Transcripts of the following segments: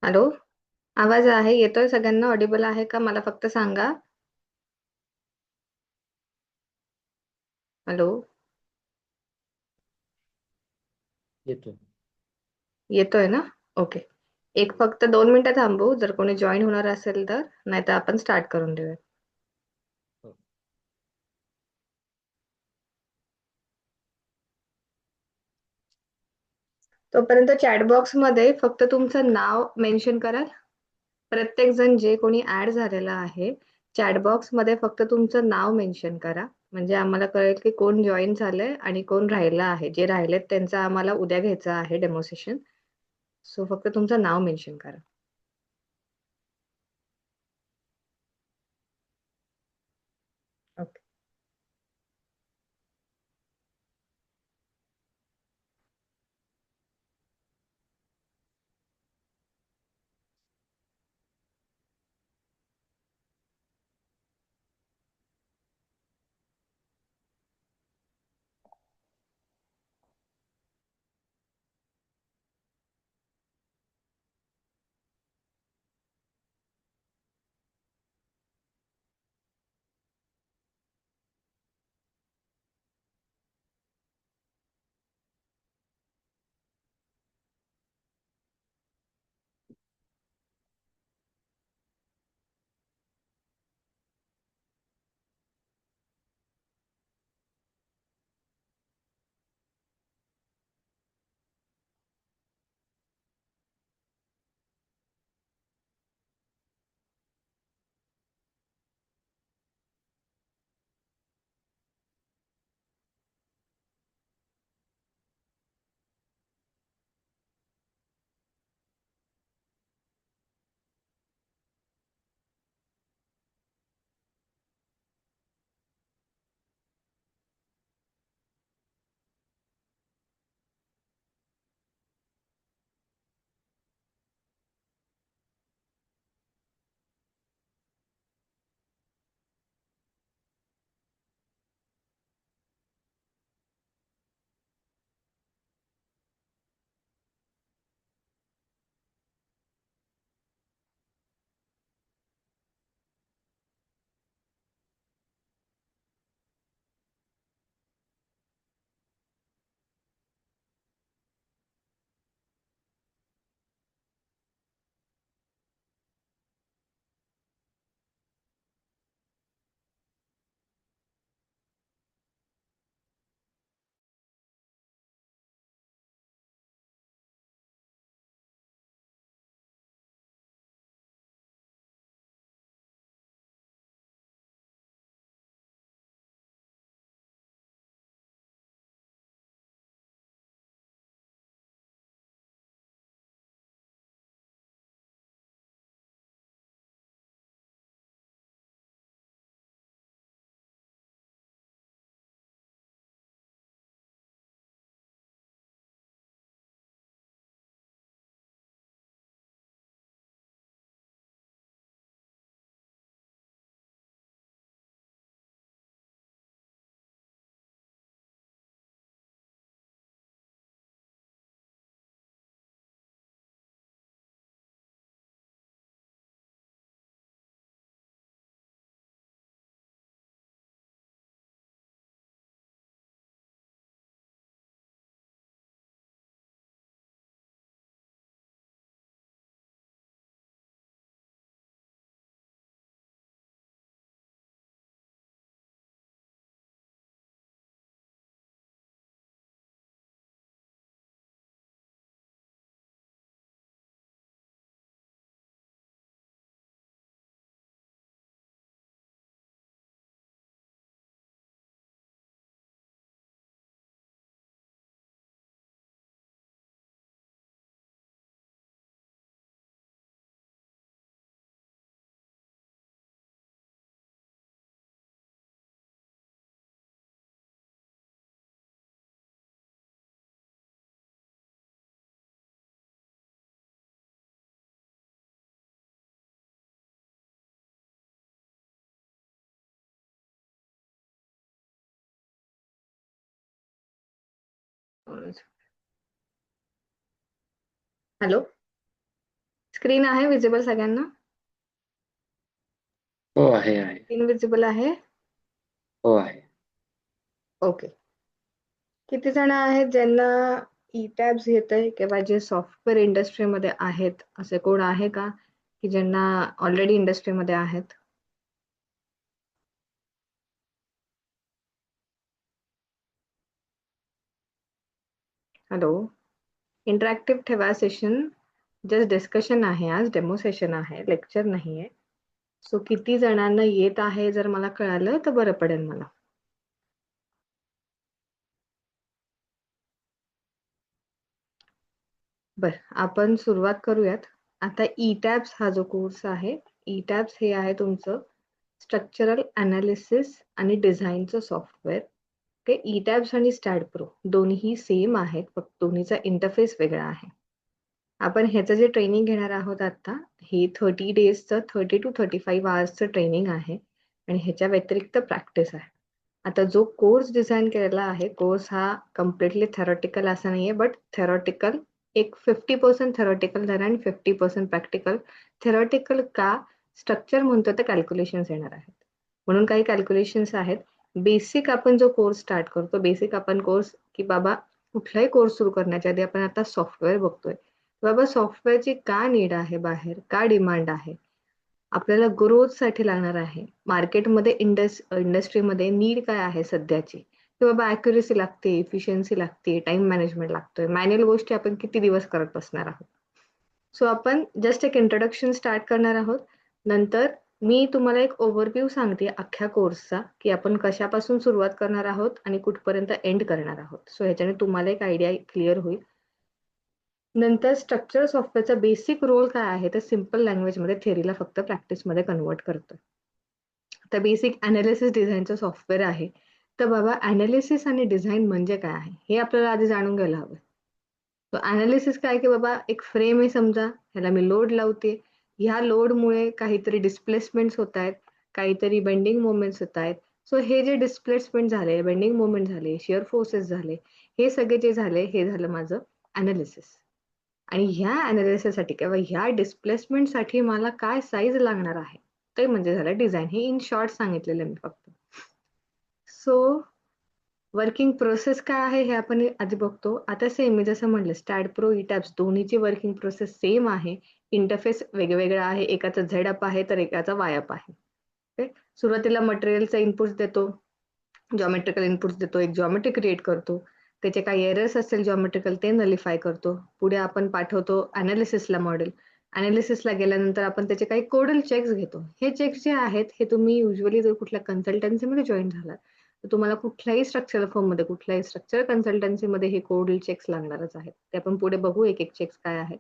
Hello. आवाज आहे, येतोय सगळ्यांना? ऑडिबल आहे का? मला फक्त सांगा. हॅलो. येतो. येतोय ना? ओके. एक फक्त 2 मिनिटं थांबू, जर कोणी जॉईन होणार असेल तर, नाहीतर आपण स्टार्ट करून देऊया. हो. तोपर्यंत चॅट बॉक्स मध्ये फक्त तुमचं नाव मेन्शन करा. प्रत्येक जण जे कोणी ऍड झालेला आहे, चॅट बॉक्स मध्ये फक्त तुमचं नाव मेन्शन करा. म्हणजे आम्हाला कळेल की कोण जॉईन झालंय आणि कोण राहिला आहे. जे राहिलेत त्यांचं आम्हाला उद्या घ्यायचं आहे डेमोसेशन. सो फक्त तुमचं नाव मेन्शन करा. ओके. हॅलो. स्क्रीन आहे विजिबल सगळ्यांना? हो आहे आहे. स्क्रीन विजिबल आहे? हो आहे. ओके. किती जण आहेत ज्यांना ई टॅब्स येतंय किंवा जे सॉफ्टवेअर इंडस्ट्रीमध्ये आहेत, असे कोण आहे का की ज्यांना ऑलरेडी इंडस्ट्रीमध्ये आहेत? हॅलो, इंटरॅक्टिव्ह ठेवा सेशन. जस्ट डिस्कशन आहे, आज डेमो सेशन आहे, लेक्चर नाहीये. सो किती जणांना येत आहे जर मला कळालं तर बरं पडेल मला. बर, आपण सुरुवात करूयात. आता ई टॅब्स हा जो कोर्स आहे, ई टॅब्स हे आहे तुमचं स्ट्रक्चरल अनालिसिस आणि डिझाईनचं सॉफ्टवेअर. ओके, ई टॅब्स आणि स्टॅड प्रो दोन्ही सेम आहेत, फक्त दोन्हीचा इंटरफेस वेगळा आहे. आपण ह्याचं जे ट्रेनिंग घेणार आहोत आता, हे 30 डेजचं 30 to 35 आवर्सचं ट्रेनिंग आहे आणि ह्याच्या व्यतिरिक्त प्रॅक्टिस आहे. आता जो कोर्स डिझाईन केलेला आहे, कोर्स हा कम्प्लिटली थेरॉटिकल असा नाहीये, बट थेरॉटिकल एक 50% थेरॉटिकल धरा आणि 50% प्रॅक्टिकल. थेरॉटिकल का? स्ट्रक्चर म्हणतो तर कॅल्क्युलेशन्स येणार आहेत, म्हणून काही कॅल्क्युलेशन्स आहेत. बेसिक आपण जो कोर्स स्टार्ट करतो, बेसिक आपण कोर्स की बाबा कुठलाही कोर्स सुरू करण्याच्या आधी आपण आता सॉफ्टवेअर बघतोय. बाबा सॉफ्टवेअरची का नीड आहे, बाहेर का डिमांड आहे, आपल्याला ग्रोथसाठी लागणार आहे, मार्केटमध्ये इंडस्ट्रीमध्ये नीड काय आहे सध्याची, की बाबा ॲक्युरेसी लागते, इफिशियन्सी लागते, टाइम मॅनेजमेंट लागतोय, मॅन्युअल गोष्टी आपण किती दिवस करत बसणार आहोत. सो आपण जस्ट एक इंट्रोडक्शन स्टार्ट करणार आहोत. नंतर मी तुम्हाला एक ओव्हरव्ह्यू सांगते अख्ख्या कोर्सचा, की आपण कशापासून सुरुवात करणार आहोत आणि कुठपर्यंत एंड करणार आहोत. सो ह्याच्याने तुम्हाला एक आयडिया क्लिअर होईल. नंतर स्ट्रक्चर सॉफ्टवेअरचा बेसिक रोल काय आहे, तर सिम्पल लँग्वेजमध्ये थेरीला फक्त प्रॅक्टिसमध्ये कन्वर्ट करतो. तर बेसिक अनालिसिस डिझाईनचं सॉफ्टवेअर आहे. तर बाबा अनालिसिस आणि डिझाईन म्हणजे काय आहे हे आपल्याला आधी जाणून घ्यायला हवं. तो अनालिसिस काय की बाबा एक फ्रेम आहे समजा, ह्याला मी लोड लावते, ह्या लोडमुळे काहीतरी डिस्प्लेसमेंट्स होत आहेत, काहीतरी बेंडिंग मोमेंट्स होत आहेत. सो हे जे डिस्प्लेसमेंट झाले, बेंडिंग मोमेंट झाले, शिअर फोर्सेस झाले, हे सगळे जे झाले हे झालं माझं अनालिसिस. आणि ह्या अनालिसिससाठी किंवा ह्या डिस्प्लेसमेंटसाठी मला काय साईज लागणार आहे ते म्हणजे झालं डिझाईन. हे इन शॉर्ट सांगितलेलं मी फक्त. सो वर्किंग प्रोसेस काय आहे हे आपण आधी बघतो. आता सेम मी जसं म्हटलं स्टॅड प्रो ई टॅब्स दोन्हीची वर्किंग प्रोसेस सेम आहे, इंटरफेस वेगवेगळा आहे, एकाचा झेड अप आहे तर एकाचा वाय अप आहे. ओके, सुरुवातीला मटेरियलचा इनपुट्स देतो, जॉमेट्रिकल इनपुट्स देतो, एक जॉमेट्री क्रिएट करतो, त्याचे काही एरर्स असेल जॉमेट्रिकल ते नलिफाय करतो. पुढे आपण पाठवतो अनालिसिसला मॉडेल. अनालिसिसला गेल्यानंतर आपण त्याचे काही कोडल चेक्स घेतो. हे चेक्स जे आहेत हे तुम्ही युजली जर कुठल्या कन्सल्टन्सीमध्ये जॉईन झालात तर तुम्हाला कुठल्याही स्ट्रक्चरल फर्ममध्ये, कुठल्याही स्ट्रक्चर कन्सल्टन्सीमध्ये हे कोडल चेक्स लागणारच आहेत. ते आपण पुढे बघू एक एक चेक्स काय आहेत.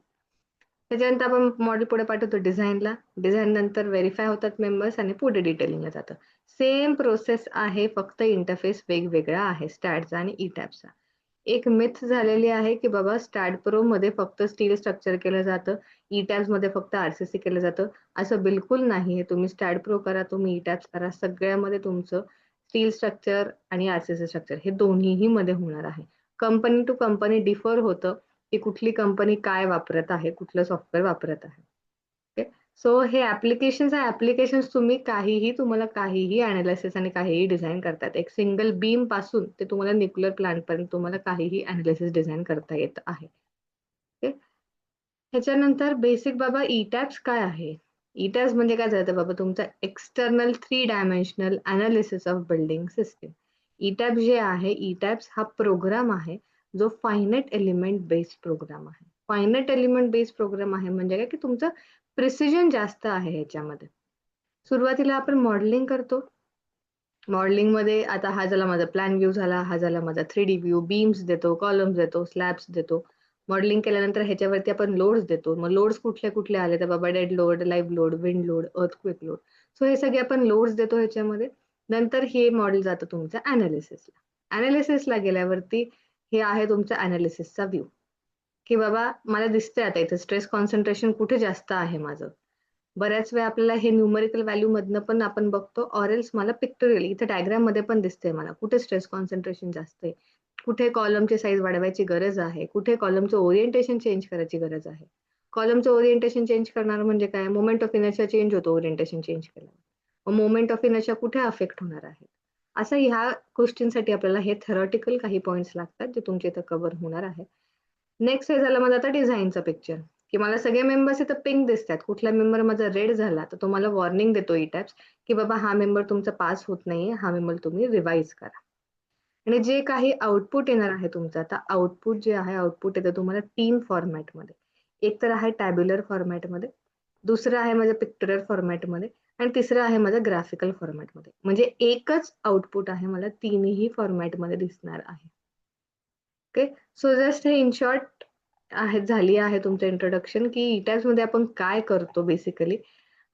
त्याच्यानंतर आपण मॉडेल पुढे पाठवतो डिझाईनला. डिझाईन नंतर व्हेरीफाय होतात मेंबर्स आणि पुढे डिटेलिंगला जातं. सेम प्रोसेस आहे, फक्त इंटरफेस वेगवेगळा आहे स्टॅडचा आणि ई टॅबचा. एक मिथ झालेली आहे की बाबा स्टॅड प्रो मध्ये फक्त स्टील स्ट्रक्चर केलं जातं, ई टॅब्स मध्ये फक्त आरसीसी केलं जातं. असं बिलकुल नाही. तुम्ही स्टॅड प्रो करा, तुम्ही ई टॅब्स करा, सगळ्यामध्ये तुमचं स्टील स्ट्रक्चर आणि आरसीसी स्ट्रक्चर हे दोन्हीही मध्ये होणार आहे. कंपनी टू कंपनी डिफर होतं की कुठली कंपनी काय वापरत आहे, कुठलं सॉफ्टवेअर वापरत आहे. ओके, सो हे ऍप्लिकेशन्स तुम्ही काहीही, तुम्हाला काहीही अनालिसिस आणि काहीही डिझाईन करतात. एक सिंगल बीम पासून ते तुम्हाला न्यूक्लिअर प्लांट पर्यंत तुम्हाला काहीही अनालिसिस डिझाईन करता येत आहे. ओके, ह्याच्यानंतर बेसिक बाबा ई टॅब्स काय आहे. ई टॅब्स म्हणजे काय झालं बाबा तुमचा external 3 dimensional analysis of building system. E tabs जे आहे, ई टॅब्स हा प्रोग्राम आहे जो फायनाइट एलिमेंट बेस्ड प्रोग्राम आहे. फायनाइट एलिमेंट बेस्ड प्रोग्राम आहे म्हणजे काय की तुमचं प्रिसिजन जास्त आहे ह्याच्यामध्ये. सुरुवातीला आपण मॉडेलिंग करतो. मॉडेलिंग मध्ये आता हा झाला माझा प्लॅन व्ह्यू झाला, हा झाला माझा 3D व्ह्यू, बीम्स देतो, कॉलम्स देतो, स्लॅब्स देतो. मॉडेलिंग केल्यानंतर ह्याच्यावरती आपण लोड्स देतो. मग लोड्स कुठले कुठले आले तर बाबा dead load, live load, wind load, earthquake load. So हे सगळे आपण लोड्स देतो ह्याच्यामध्ये. नंतर हे मॉडेल जातं तुमचं अनालिसिसला. अनालिसिसला गेल्यावरती हे आहे तुमचा अनालिसिसचा व्ह्यू, की बाबा मला दिसतंय आता इथं स्ट्रेस कॉन्सन्ट्रेशन कुठे जास्त आहे माझं. बऱ्याच वेळा आपल्याला हे न्यूमेरिकल व्हॅल्यू मधनं पण आपण बघतो, ऑरेल्स मला पिक्टोरियल इथे डायग्राम मध्ये पण दिसतंय मला कुठे स्ट्रेस कॉन्सन्ट्रेशन जास्त आहे, कुठे कॉलमची साईज वाढवायची गरज आहे, कुठे कॉलमचं ओरिएंटेशन चेंज करायची गरज आहे. कॉलमचं ओरिएंटेशन चेंज करणार म्हणजे काय? मोमेंट ऑफ इनर्शिया चेंज होतो ओरिएंटेशन चेंज केल्यावर. मग मोमेंट ऑफ इनर्शिया कुठे अफेक्ट होणार आहे? असं ह्या गोष्टींसाठी आपल्याला हे थेरॉटिकल काही पॉइंट्स लागतात जे तुमच्या इथं कव्हर होणार आहे. नेक्स्ट हे झालं माझं आता डिझाईनचं पिक्चर, की मला सगळे मेंबर्स इथं पिंक दिसतात. कुठला मेंबर माझा रेड झाला तर तुम्हाला वॉर्निंग देतो ई-टॅब्स, की बाबा हा मेंबर तुमचा पास होत नाहीये, हा मेंबर तुम्ही रिवाईज करा. आणि जे काही आउटपुट येणार आहे तुमचं, आता आउटपुट जे आहे आउटपुट येतं तुम्हाला 3 फॉर्मॅटमध्ये. एक तर आहे टॅब्युलर फॉर्मॅटमध्ये, दुसरं आहे माझं पिक्टोरियल फॉर्मॅटमध्ये आणि तिसरं आहे माझं ग्राफिकल फॉर्मॅटमध्ये. म्हणजे एकच आउटपुट आहे मला तिन्ही फॉर्मॅटमध्ये दिसणार आहे. ओके. सो जस्ट हे इन शॉर्ट झाली आहे तुमचं इंट्रोडक्शन, की ई-टॅब्स मध्ये आपण काय करतो बेसिकली.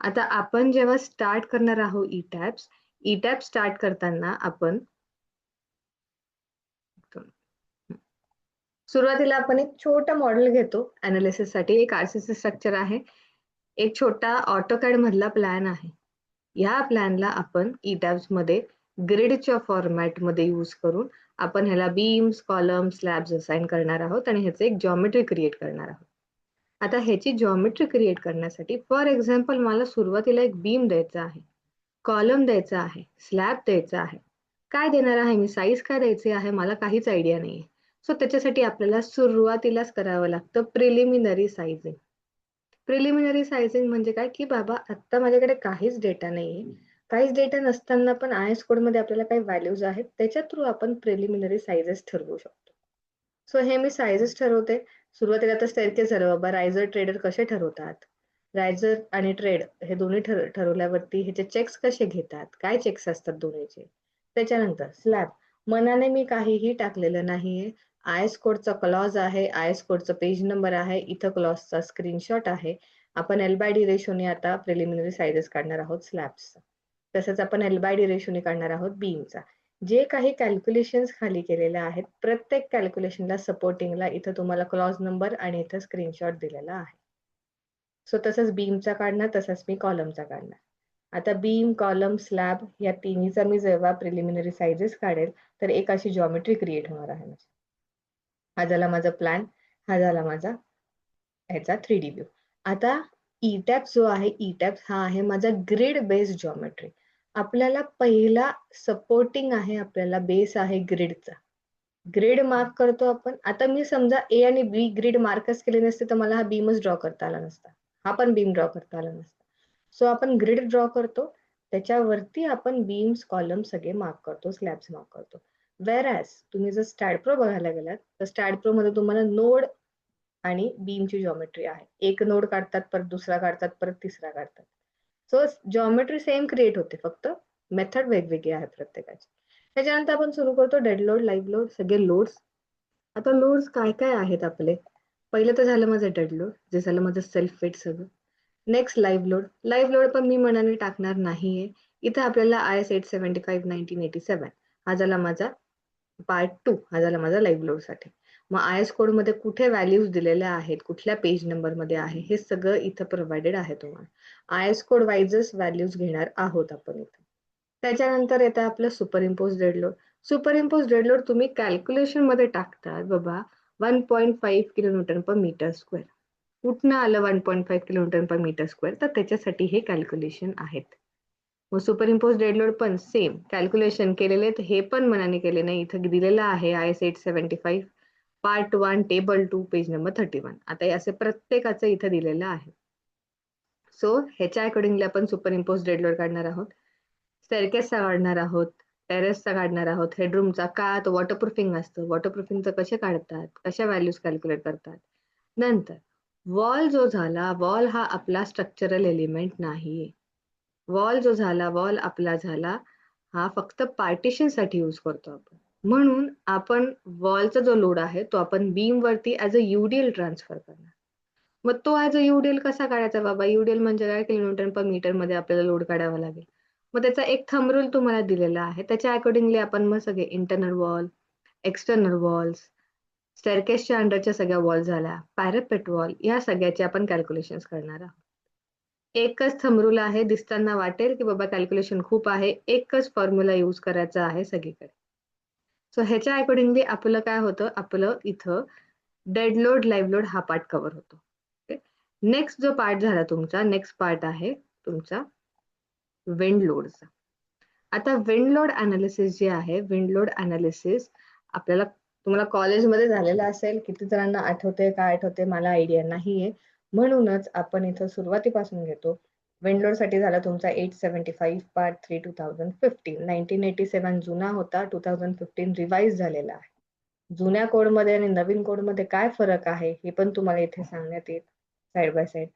आता आपण जेव्हा स्टार्ट करणार आहोत ई-टॅब्स स्टार्ट करताना आपण सुरुवातीला आपण एक छोटं मॉडेल घेतो अनालिसिससाठी. एक आरसीसी स्ट्रक्चर आहे. एक छोटा AutoCAD मधला प्लॅन आहे. ह्या प्लॅनला आपण ई-टॅब्स मध्ये ग्रिडच्या फॉर्मॅटमध्ये यूज करून आपण ह्याला बीम्स, कॉलम्स, स्लॅब्स असाइन करणार आहोत आणि ह्याचं एक जॉमेट्री क्रिएट करणार आहोत. आता ह्याची जॉमेट्री क्रिएट करण्यासाठी फॉर एक्झाम्पल मला सुरुवातीला एक बीम द्यायचा आहे, कॉलम द्यायचा आहे, स्लॅब द्यायचा आहे. काय देणार आहे मी, साईज काय द्यायची आहे मला काहीच आयडिया नाहीये. सो त्याच्यासाठी आपल्याला सुरुवातीलाच करावं लागतं प्रिलिमिनरी सायझिंग. प्रिलिमिनरी सायझिंग म्हणजे काय, की बाबा आता माझ्याकडे काहीच डेटा नाहीये. काहीच डेटा नसताना पण आयएस कोडमध्ये आपल्याला काही व्हॅल्यूज आहेत, त्याच्या थ्रू आपण प्रिलिमिनरी सायझेस ठरवू शकतो. सो हे मी सायझेस ठरवते. सुरुवातीला तर स्टेअरकेस झालं बाबा, रायझर ट्रेडर कसे ठरवतात. रायझर आणि ट्रेड हे दोन्ही ठरवल्यावरती ह्याचे चेक्स कसे घेतात, काय चेक्स असतात दोन्हीचे. त्याच्यानंतर स्लॅब, मनाने मी काहीही टाकलेलं नाहीये. आयएस कोडचा क्लॉज आहे, आयएस कोडचा पेज नंबर आहे, इथं क्लॉजचा स्क्रीनशॉट आहे. आपण एल/डी रेशोने आता प्रिलिमिनरी सायझेस काढणार आहोत स्लॅब्सचा. तसंच आपण एल/डी रेशोने काढणार आहोत बीमचा. जे काही कॅल्क्युलेशन्स खाली केलेले आहेत, प्रत्येक कॅल्क्युलेशनला सपोर्टिंगला इथं तुम्हाला क्लॉज नंबर आणि इथं स्क्रीनशॉट दिलेला आहे. सो तसंच बीमचा काढणार, तसंच मी कॉलमचा काढणार. आता बीम, कॉलम, स्लॅब या तिन्हीचा मी जेव्हा प्रिलिमिनरी सायझेस काढेल, तर एक अशी जॉमेट्री क्रिएट होणार आहे. हा झाला माझा प्लॅन, हा झाला माझा ह्याचा 3D व्ह्यू. आता ई-टॅब्स जो आहे, ई-टॅब्स हा आहे माझा ग्रिड बेस्ड जॉमेट्री. आपल्याला पहिला सपोर्टिंग आहे, आपल्याला बेस आहे ग्रिडचा. ग्रिड मार्क करतो आपण. आता मी समजा ए आणि बी ग्रिड मार्कच केले नसते तर मला हा बीमच ड्रॉ करता आला नसता. हा पण बीम ड्रॉ करता आला नसता. सो आपण ग्रिड ड्रॉ करतो, त्याच्यावरती आपण बीम्स, कॉलम सगळे मार्क करतो, स्लॅब्स मार्क करतो. व्हेअरएज तुम्ही जर स्टॅड प्रो बघायला गेलात तर स्टॅड प्रो मध्ये तुम्हाला नोड आणि बीमची जॉमेट्री आहे. एक नोड काढतात, परत दुसरा काढतात, परत तिसरा काढतात. सो जॉमेट्री सेम क्रिएट होते, फक्त मेथड वेगवेगळी आहे प्रत्येकाची. त्याच्यानंतर आपण सुरू करतो डेड लोड, लाईव्ह लोड, सगळे लोड्स. आता लोड्स काय काय आहेत आपले. पहिलं तर झालं माझं डेड लोड, जे झालं माझं सेल्फ वेट सगळं. Next live load. Live load पण मी मनाने टाकणार नाहीये. इथं आपल्याला IS 875 1987 हा झाला माझा पार्ट 2, हा झाला माझा लाईव्ह लोड साठी. मग आयएस कोड मध्ये कुठे व्हॅल्यूज दिलेल्या आहेत, कुठल्या पेज नंबर मध्ये आहे, हे सगळं इथं प्रोव्हाइडेड आहे तुम्हाला. आयएस कोड वाईजच व्हॅल्यूज घेणार आहोत आपण इथं. त्याच्यानंतर येतं आपलं superimpose dead load. Superimpose dead load तुम्ही कॅल्क्युलेशन मध्ये टाकतात बाबा 1.5 किलोन्यूटन पर मीटर स्क्वेअर. कुठनं आलं 1.5 किलोमीटर पर मीटर स्क्वेअर, तर त्याच्यासाठी हे कॅल्क्युलेशन आहेत. मग सुपरइम्पोज डेड लोड पण सेम कॅल्क्युलेशन केलेले, हे पण मनाने केले नाही. इथं दिलेलं आहे IS 875 part 1 table 2 page number 31. आता हे असे प्रत्येकाचं इथं दिलेलं आहे. सो ह्याच्या अकॉर्डिंगली आपण सुपरइम्पोज डेड लोड काढणार आहोत, स्टेअरकेसचा काढणार आहोत, टेरेसचा काढणार आहोत, हेडरूमचा. का तर वॉटरप्रूफिंग असतं, वॉटरप्रूफिंगचं कसे काढतात, कशा व्हॅल्यूज कॅल्क्युलेट करतात. नंतर वॉल जो झाला, वॉल हा आपला स्ट्रक्चरल एलिमेंट नाही. वॉल जो झाला, वॉल आपला झाला हा फक्त पार्टिशन साठी यूज करतो आपण. म्हणून आपण वॉलचा जो लोड आहे तो आपण बीम वरती ऍज अ UDL ट्रान्सफर करणार. मग तो ऍज अ UDL कसा काढायचा बाबा, UDL म्हणजे काय, किलोमीटर पर मीटर मध्ये आपल्याला लोड काढावा लागेल. मग त्याचा एक थंब रूल तुम्हाला दिलेला आहे, त्याच्या अकॉर्डिंगली आपण मग सगळे इंटरनल वॉल, एक्सटर्नल वॉल्स, स्टेअरकेसच्या अंडरच्या सगळ्या वॉल झाल्या, पॅरापेट वॉल, या सगळ्याचे आपण कॅल्क्युलेशन्स करणार आहोत. एकच थंब रूल आहे, दिसताना वाटेल की बाबा कॅल्क्युलेशन खूप आहे, एकच फॉर्म्युला यूज करायचा आहे सगळीकडे. सो ह्याच्या अकॉर्डिंगली आपलं काय होतं, आपलं इथं डेड लोड, लाईव्ह लोड हा पार्ट कव्हर होतो. नेक्स्ट जो पार्ट झाला तुमचा, नेक्स्ट पार्ट आहे तुमचा विंड लोडचा. आता विंड लोड अनालिसिस जे आहे, विंड लोड अनालिसिस आपल्याला तुम्हाला कॉलेजमध्ये झालेलं असेल, किती जणांना आठवते काय आठवते मला आयडिया नाहीये, म्हणूनच आपण इथं सुरुवातीपासून घेतो. विंड लोड साठी झाला तुमचा 875 पार्ट 3 2015. 1987 जुना होता, 2015 रिवाइज झालेला आहे. जुन्या कोडमध्ये आणि नवीन कोडमध्ये काय फरक आहे हे पण तुम्हाला इथे सांगण्यात येईल side by side.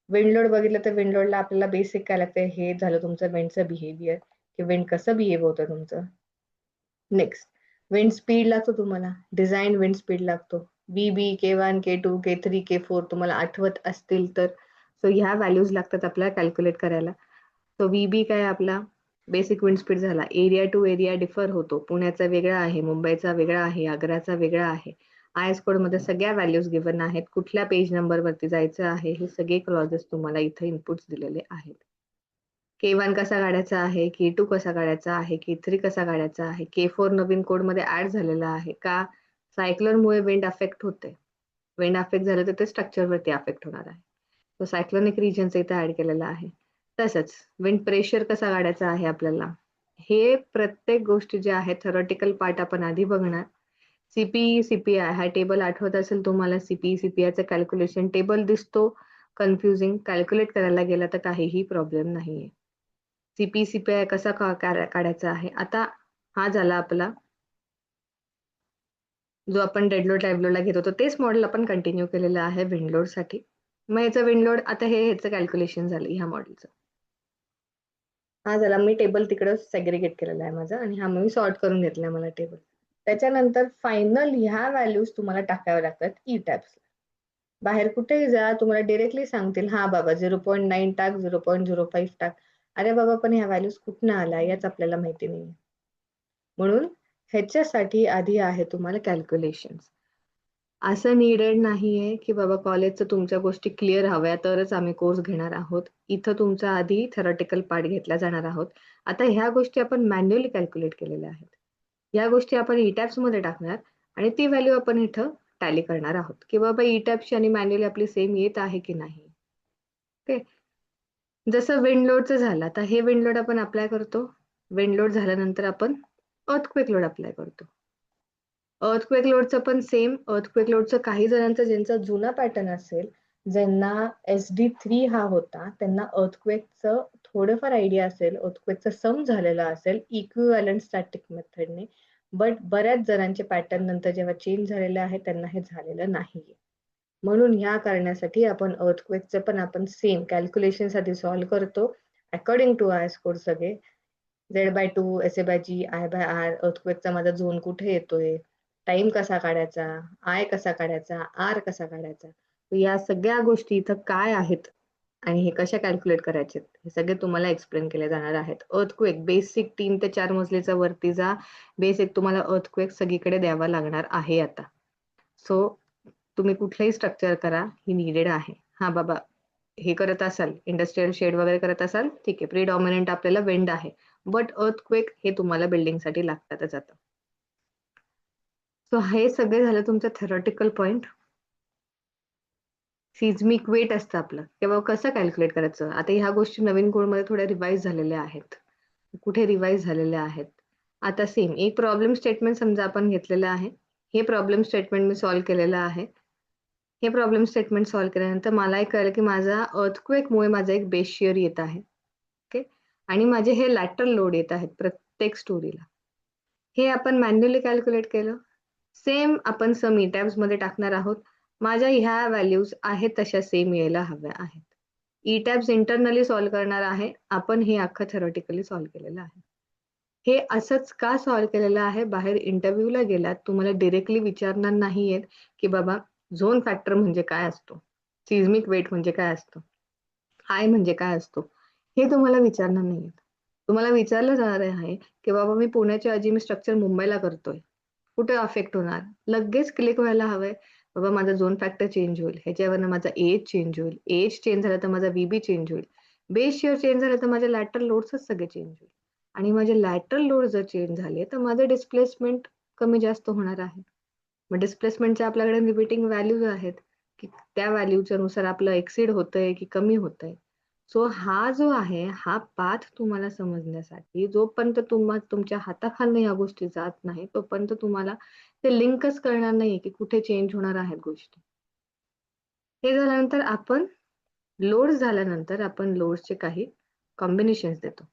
Wind load बघितलं तर विंड लोडला आपल्याला बेसिक काय लागतं, हे झालं तुमचं विंडचं बिहेवियर, की विंड कसं बिहेव होतं तुमचं. नेक्स्ट विंड स्पीड लागतो तुम्हाला, डिझाईन विंड स्पीड लागतो. VB, K1, K2, K3, K4 तुम्हाला आठवत असतील तर. सो ह्या व्हॅल्यूज लागतात आपल्याला कॅल्क्युलेट करायला. सो VB काय आपला बेसिक विंड स्पीड झाला. एरिया टू एरिया डिफर होतो. पुण्याचा वेगळा आहे, मुंबईचा वेगळा आहे, आग्राचा वेगळा आहे. IS कोड मध्ये सगळ्या व्हॅल्यूज गिव्हन आहेत. कुठल्या पेज नंबर वरती जायचं आहे हे सगळे क्लॉजेस तुम्हाला इथे इनपुट्स दिलेले आहेत. K1 कसा काढायचा आहे, K2 कसा काढायचा आहे, K3 कसा काढायचा आहे, K4 नवीन कोडमध्ये ऍड झालेला आहे का? सायक्लोनमुळे विंड अफेक्ट होते. विंड अफेक्ट झालं तर ते स्ट्रक्चरवरती अफेक्ट होणार आहे. तो सायक्लोनिक रिजनचं इथे ऍड केलेला आहे. तसंच विंड प्रेशर कसा काढायचा आहे आपल्याला, हे प्रत्येक गोष्टी ज्या आहेत थेरॉटिकल पार्ट आपण आधी बघणार. CPE, CPI हा टेबल आठवत असेल तुम्हाला. CPE, CPI चं कॅल्क्युलेशन टेबल दिसतो कन्फ्युजिंग, कॅल्क्युलेट करायला गेला तर काहीही प्रॉब्लेम नाहीये. CPE, CPI कसा काढायचा आहे. आता हा झाला आपला जो आपण डेड लोड लाईव्ह लोडला घेत होतो, तेच मॉडेल आपण कंटिन्यू केलेलं आहे विंड लोड साठी. मग याचं विंड लोड आता ह्याचं कॅल्क्युलेशन झालं ह्या मॉडेलचं. हा झाला, मी टेबल तिकडं सेग्रिगेट केलेला आहे माझा आणि हा मी सॉर्ट करून घेतलाय मला टेबल. त्याच्यानंतर फायनल ह्या व्हॅल्यूज तुम्हाला टाकाव्या लागतात ई टॅब्सला. बाहेर कुठेही जा, तुम्हाला डिरेक्टली सांगतील हा बाबा 0.9 टाक, 0.05 टाक. अरे बाबा पण ह्या व्हॅल्यूज कुठनं आल्या याच आपल्याला माहिती नाही. म्हणून ह्याच्यासाठी आधी आहे तुम्हाला कॅल्क्युलेशन. असं नीडेड नाहीये की बाबा कॉलेजचं तुमच्या गोष्टी क्लिअर हव्या तरच आम्ही कोर्स घेणार आहोत. इथं तुमचा आधी थेरॉटिकल पार्ट घेतला जाणार आहोत. आता ह्या गोष्टी आपण मॅन्युअली कॅल्क्युलेट केलेल्या आहेत. या गोष्टी आपण ई-टॅब्स मध्ये टाकणार आणि ती व्हॅल्यू आपण इथं टॅली करणार आहोत की बाबा ई-टॅब्सची आणि मॅन्युअली आपली सेम येत आहे की नाही. ओके. जसं विंड लोडचं झालं, तर हे विंड लोड आपण अप्लाय करतो. विंड लोड झाल्यानंतर आपण अर्थक्वेक लोड अप्लाय करतो. अर्थक्वेक लोडचं पण सेम. अर्थक्वेक लोडचं काही जणांचं ज्यांचा जुना पॅटर्न असेल, ज्यांना SD3 हा होता, त्यांना अर्थक्वेकचं थोडंफार आयडिया असेल, अर्थक्वेकचं सम झालेलं असेल इक्विव्हॅलंट स्टॅटिक मेथडने. बट बऱ्याच जणांचे पॅटर्न नंतर जेव्हा चेंज झालेले आहे त्यांना हे झालेलं नाहीये. म्हणून ह्या करण्यासाठी आपण अर्थक्वेकचं पण आपण सेम कॅल्क्युलेशन साठी सॉल्व्ह करतो अकॉर्डिंग टू IS कोड सगळे. Z/2, SA/G, I/R, अर्थक्वेकचा माझा झोन कुठे येतोय, टाइम कसा काढायचा, I कसा काढायचा, R कसा काढायचा. या सगळ्या गोष्टी इथं काय आहेत आणि हे कशा कॅल्क्युलेट करायचे हे सगळे तुम्हाला एक्सप्लेन केले जाणार आहेत. अर्थक्वेक बेसिक 3 ते 4 मजलीचा वरतीचा बेसिक तुम्हाला अर्थक्वेक सगळीकडे द्यावा लागणार आहे आता. सो तुम्ही कुठलंही स्ट्रक्चर करा, ही नीडेड आहे. हा बाबा हे करत असाल, इंडस्ट्रियल शेड वगैरे करत असाल, ठीक आहे. प्रीडॉमिनंट आपल्याला विंड आहे. बट अर्थक्वेक हे तुम्हाला बिल्डिंगसाठी लागतातच आता. सो हे सगळे झालं तुमचं थेरॉटिकल पॉइंट. सिझमिक वेट असतं आपलं, तेव्हा कसं कॅल्क्युलेट करायचं. आता ह्या गोष्टी नवीन कोडमध्ये थोड्या रिवाइज झालेल्या आहेत. कुठे रिवाइज झालेल्या आहेत. आता सेम एक प्रॉब्लेम स्टेटमेंट समजा आपण घेतलेलं आहे. हे प्रॉब्लेम स्टेटमेंट मी सॉल्व्ह केलेलं आहे. हे प्रॉब्लेम स्टेटमेंट सॉल्व्ह केल्यानंतर मला एक कळलं की माझा अर्थक्वेकमुळे माझा एक बेस शिअर येत आहे. ओके. आणि माझे हे लॅटरल लोड येत आहेत प्रत्येक स्टोरीला. हे आपण मॅन्युअली कॅल्क्युलेट केलं. सेम आपण सम ई-टॅब्स मध्ये टाकणार आहोत. माझ्या ह्या व्हॅल्यूज आहेत तशा सेम यायला हव्या आहेत. ई-टॅब्स इंटरनली सॉल्व्ह करणार आहे. आपण हे अख्खं थेरॉटिकली सॉल्व्ह केलेलं आहे. हे असंच का सॉल्व्ह केलेलं आहे, बाहेर इंटरव्ह्यूला गेलात तुम्हाला डिरेक्टली विचारणार नाहीयेत की बाबा झोन फॅक्टर म्हणजे काय असतो, सिझमिक वेट म्हणजे काय असतो, आय म्हणजे काय असतो, हे तुम्हाला विचारणार नाहीयेत. तुम्हाला विचारलं जाणार आहे की बाबा मी पुण्याच्या ऐवजी मी स्ट्रक्चर मुंबईला करतोय, कुठे अफेक्ट होणार. लगेच क्लिक व्हायला हवंय बाबा माझा झोन फॅक्टर चेंज होईल, ह्याच्यावरनं माझा एज चेंज होईल, एज चेंज झाला तर माझा VB चेंज होईल, बेस शिअर चेंज झालं तर माझे लॅटरल लोड्सच सगळे चेंज होईल. आणि माझे लॅटरल लोड जर चेंज झाले तर माझं डिस्प्लेसमेंट कमी जास्त होणार आहे. मग डिस्प्लेसमेंटचे आपल्याकडे रिपीटिंग व्हॅल्यूज आहेत. की त्या व्हॅल्यूच्या नुसार आपलं एक्सीड होतंय की कमी होतंय. सो हा जो आहे हा पाथ तुम्हाला समजण्यासाठी जोपर्यंत तुमच्या हाताखालनं या गोष्टी जात नाही तोपर्यंत तुम्हाला ते लिंकच कळणार नाही की कुठे चेंज होणार आहेत गोष्टी. हे झाल्यानंतर आपण लोड झाल्यानंतर आपण लोड्सचे काही कॉम्बिनेशन्स देतो.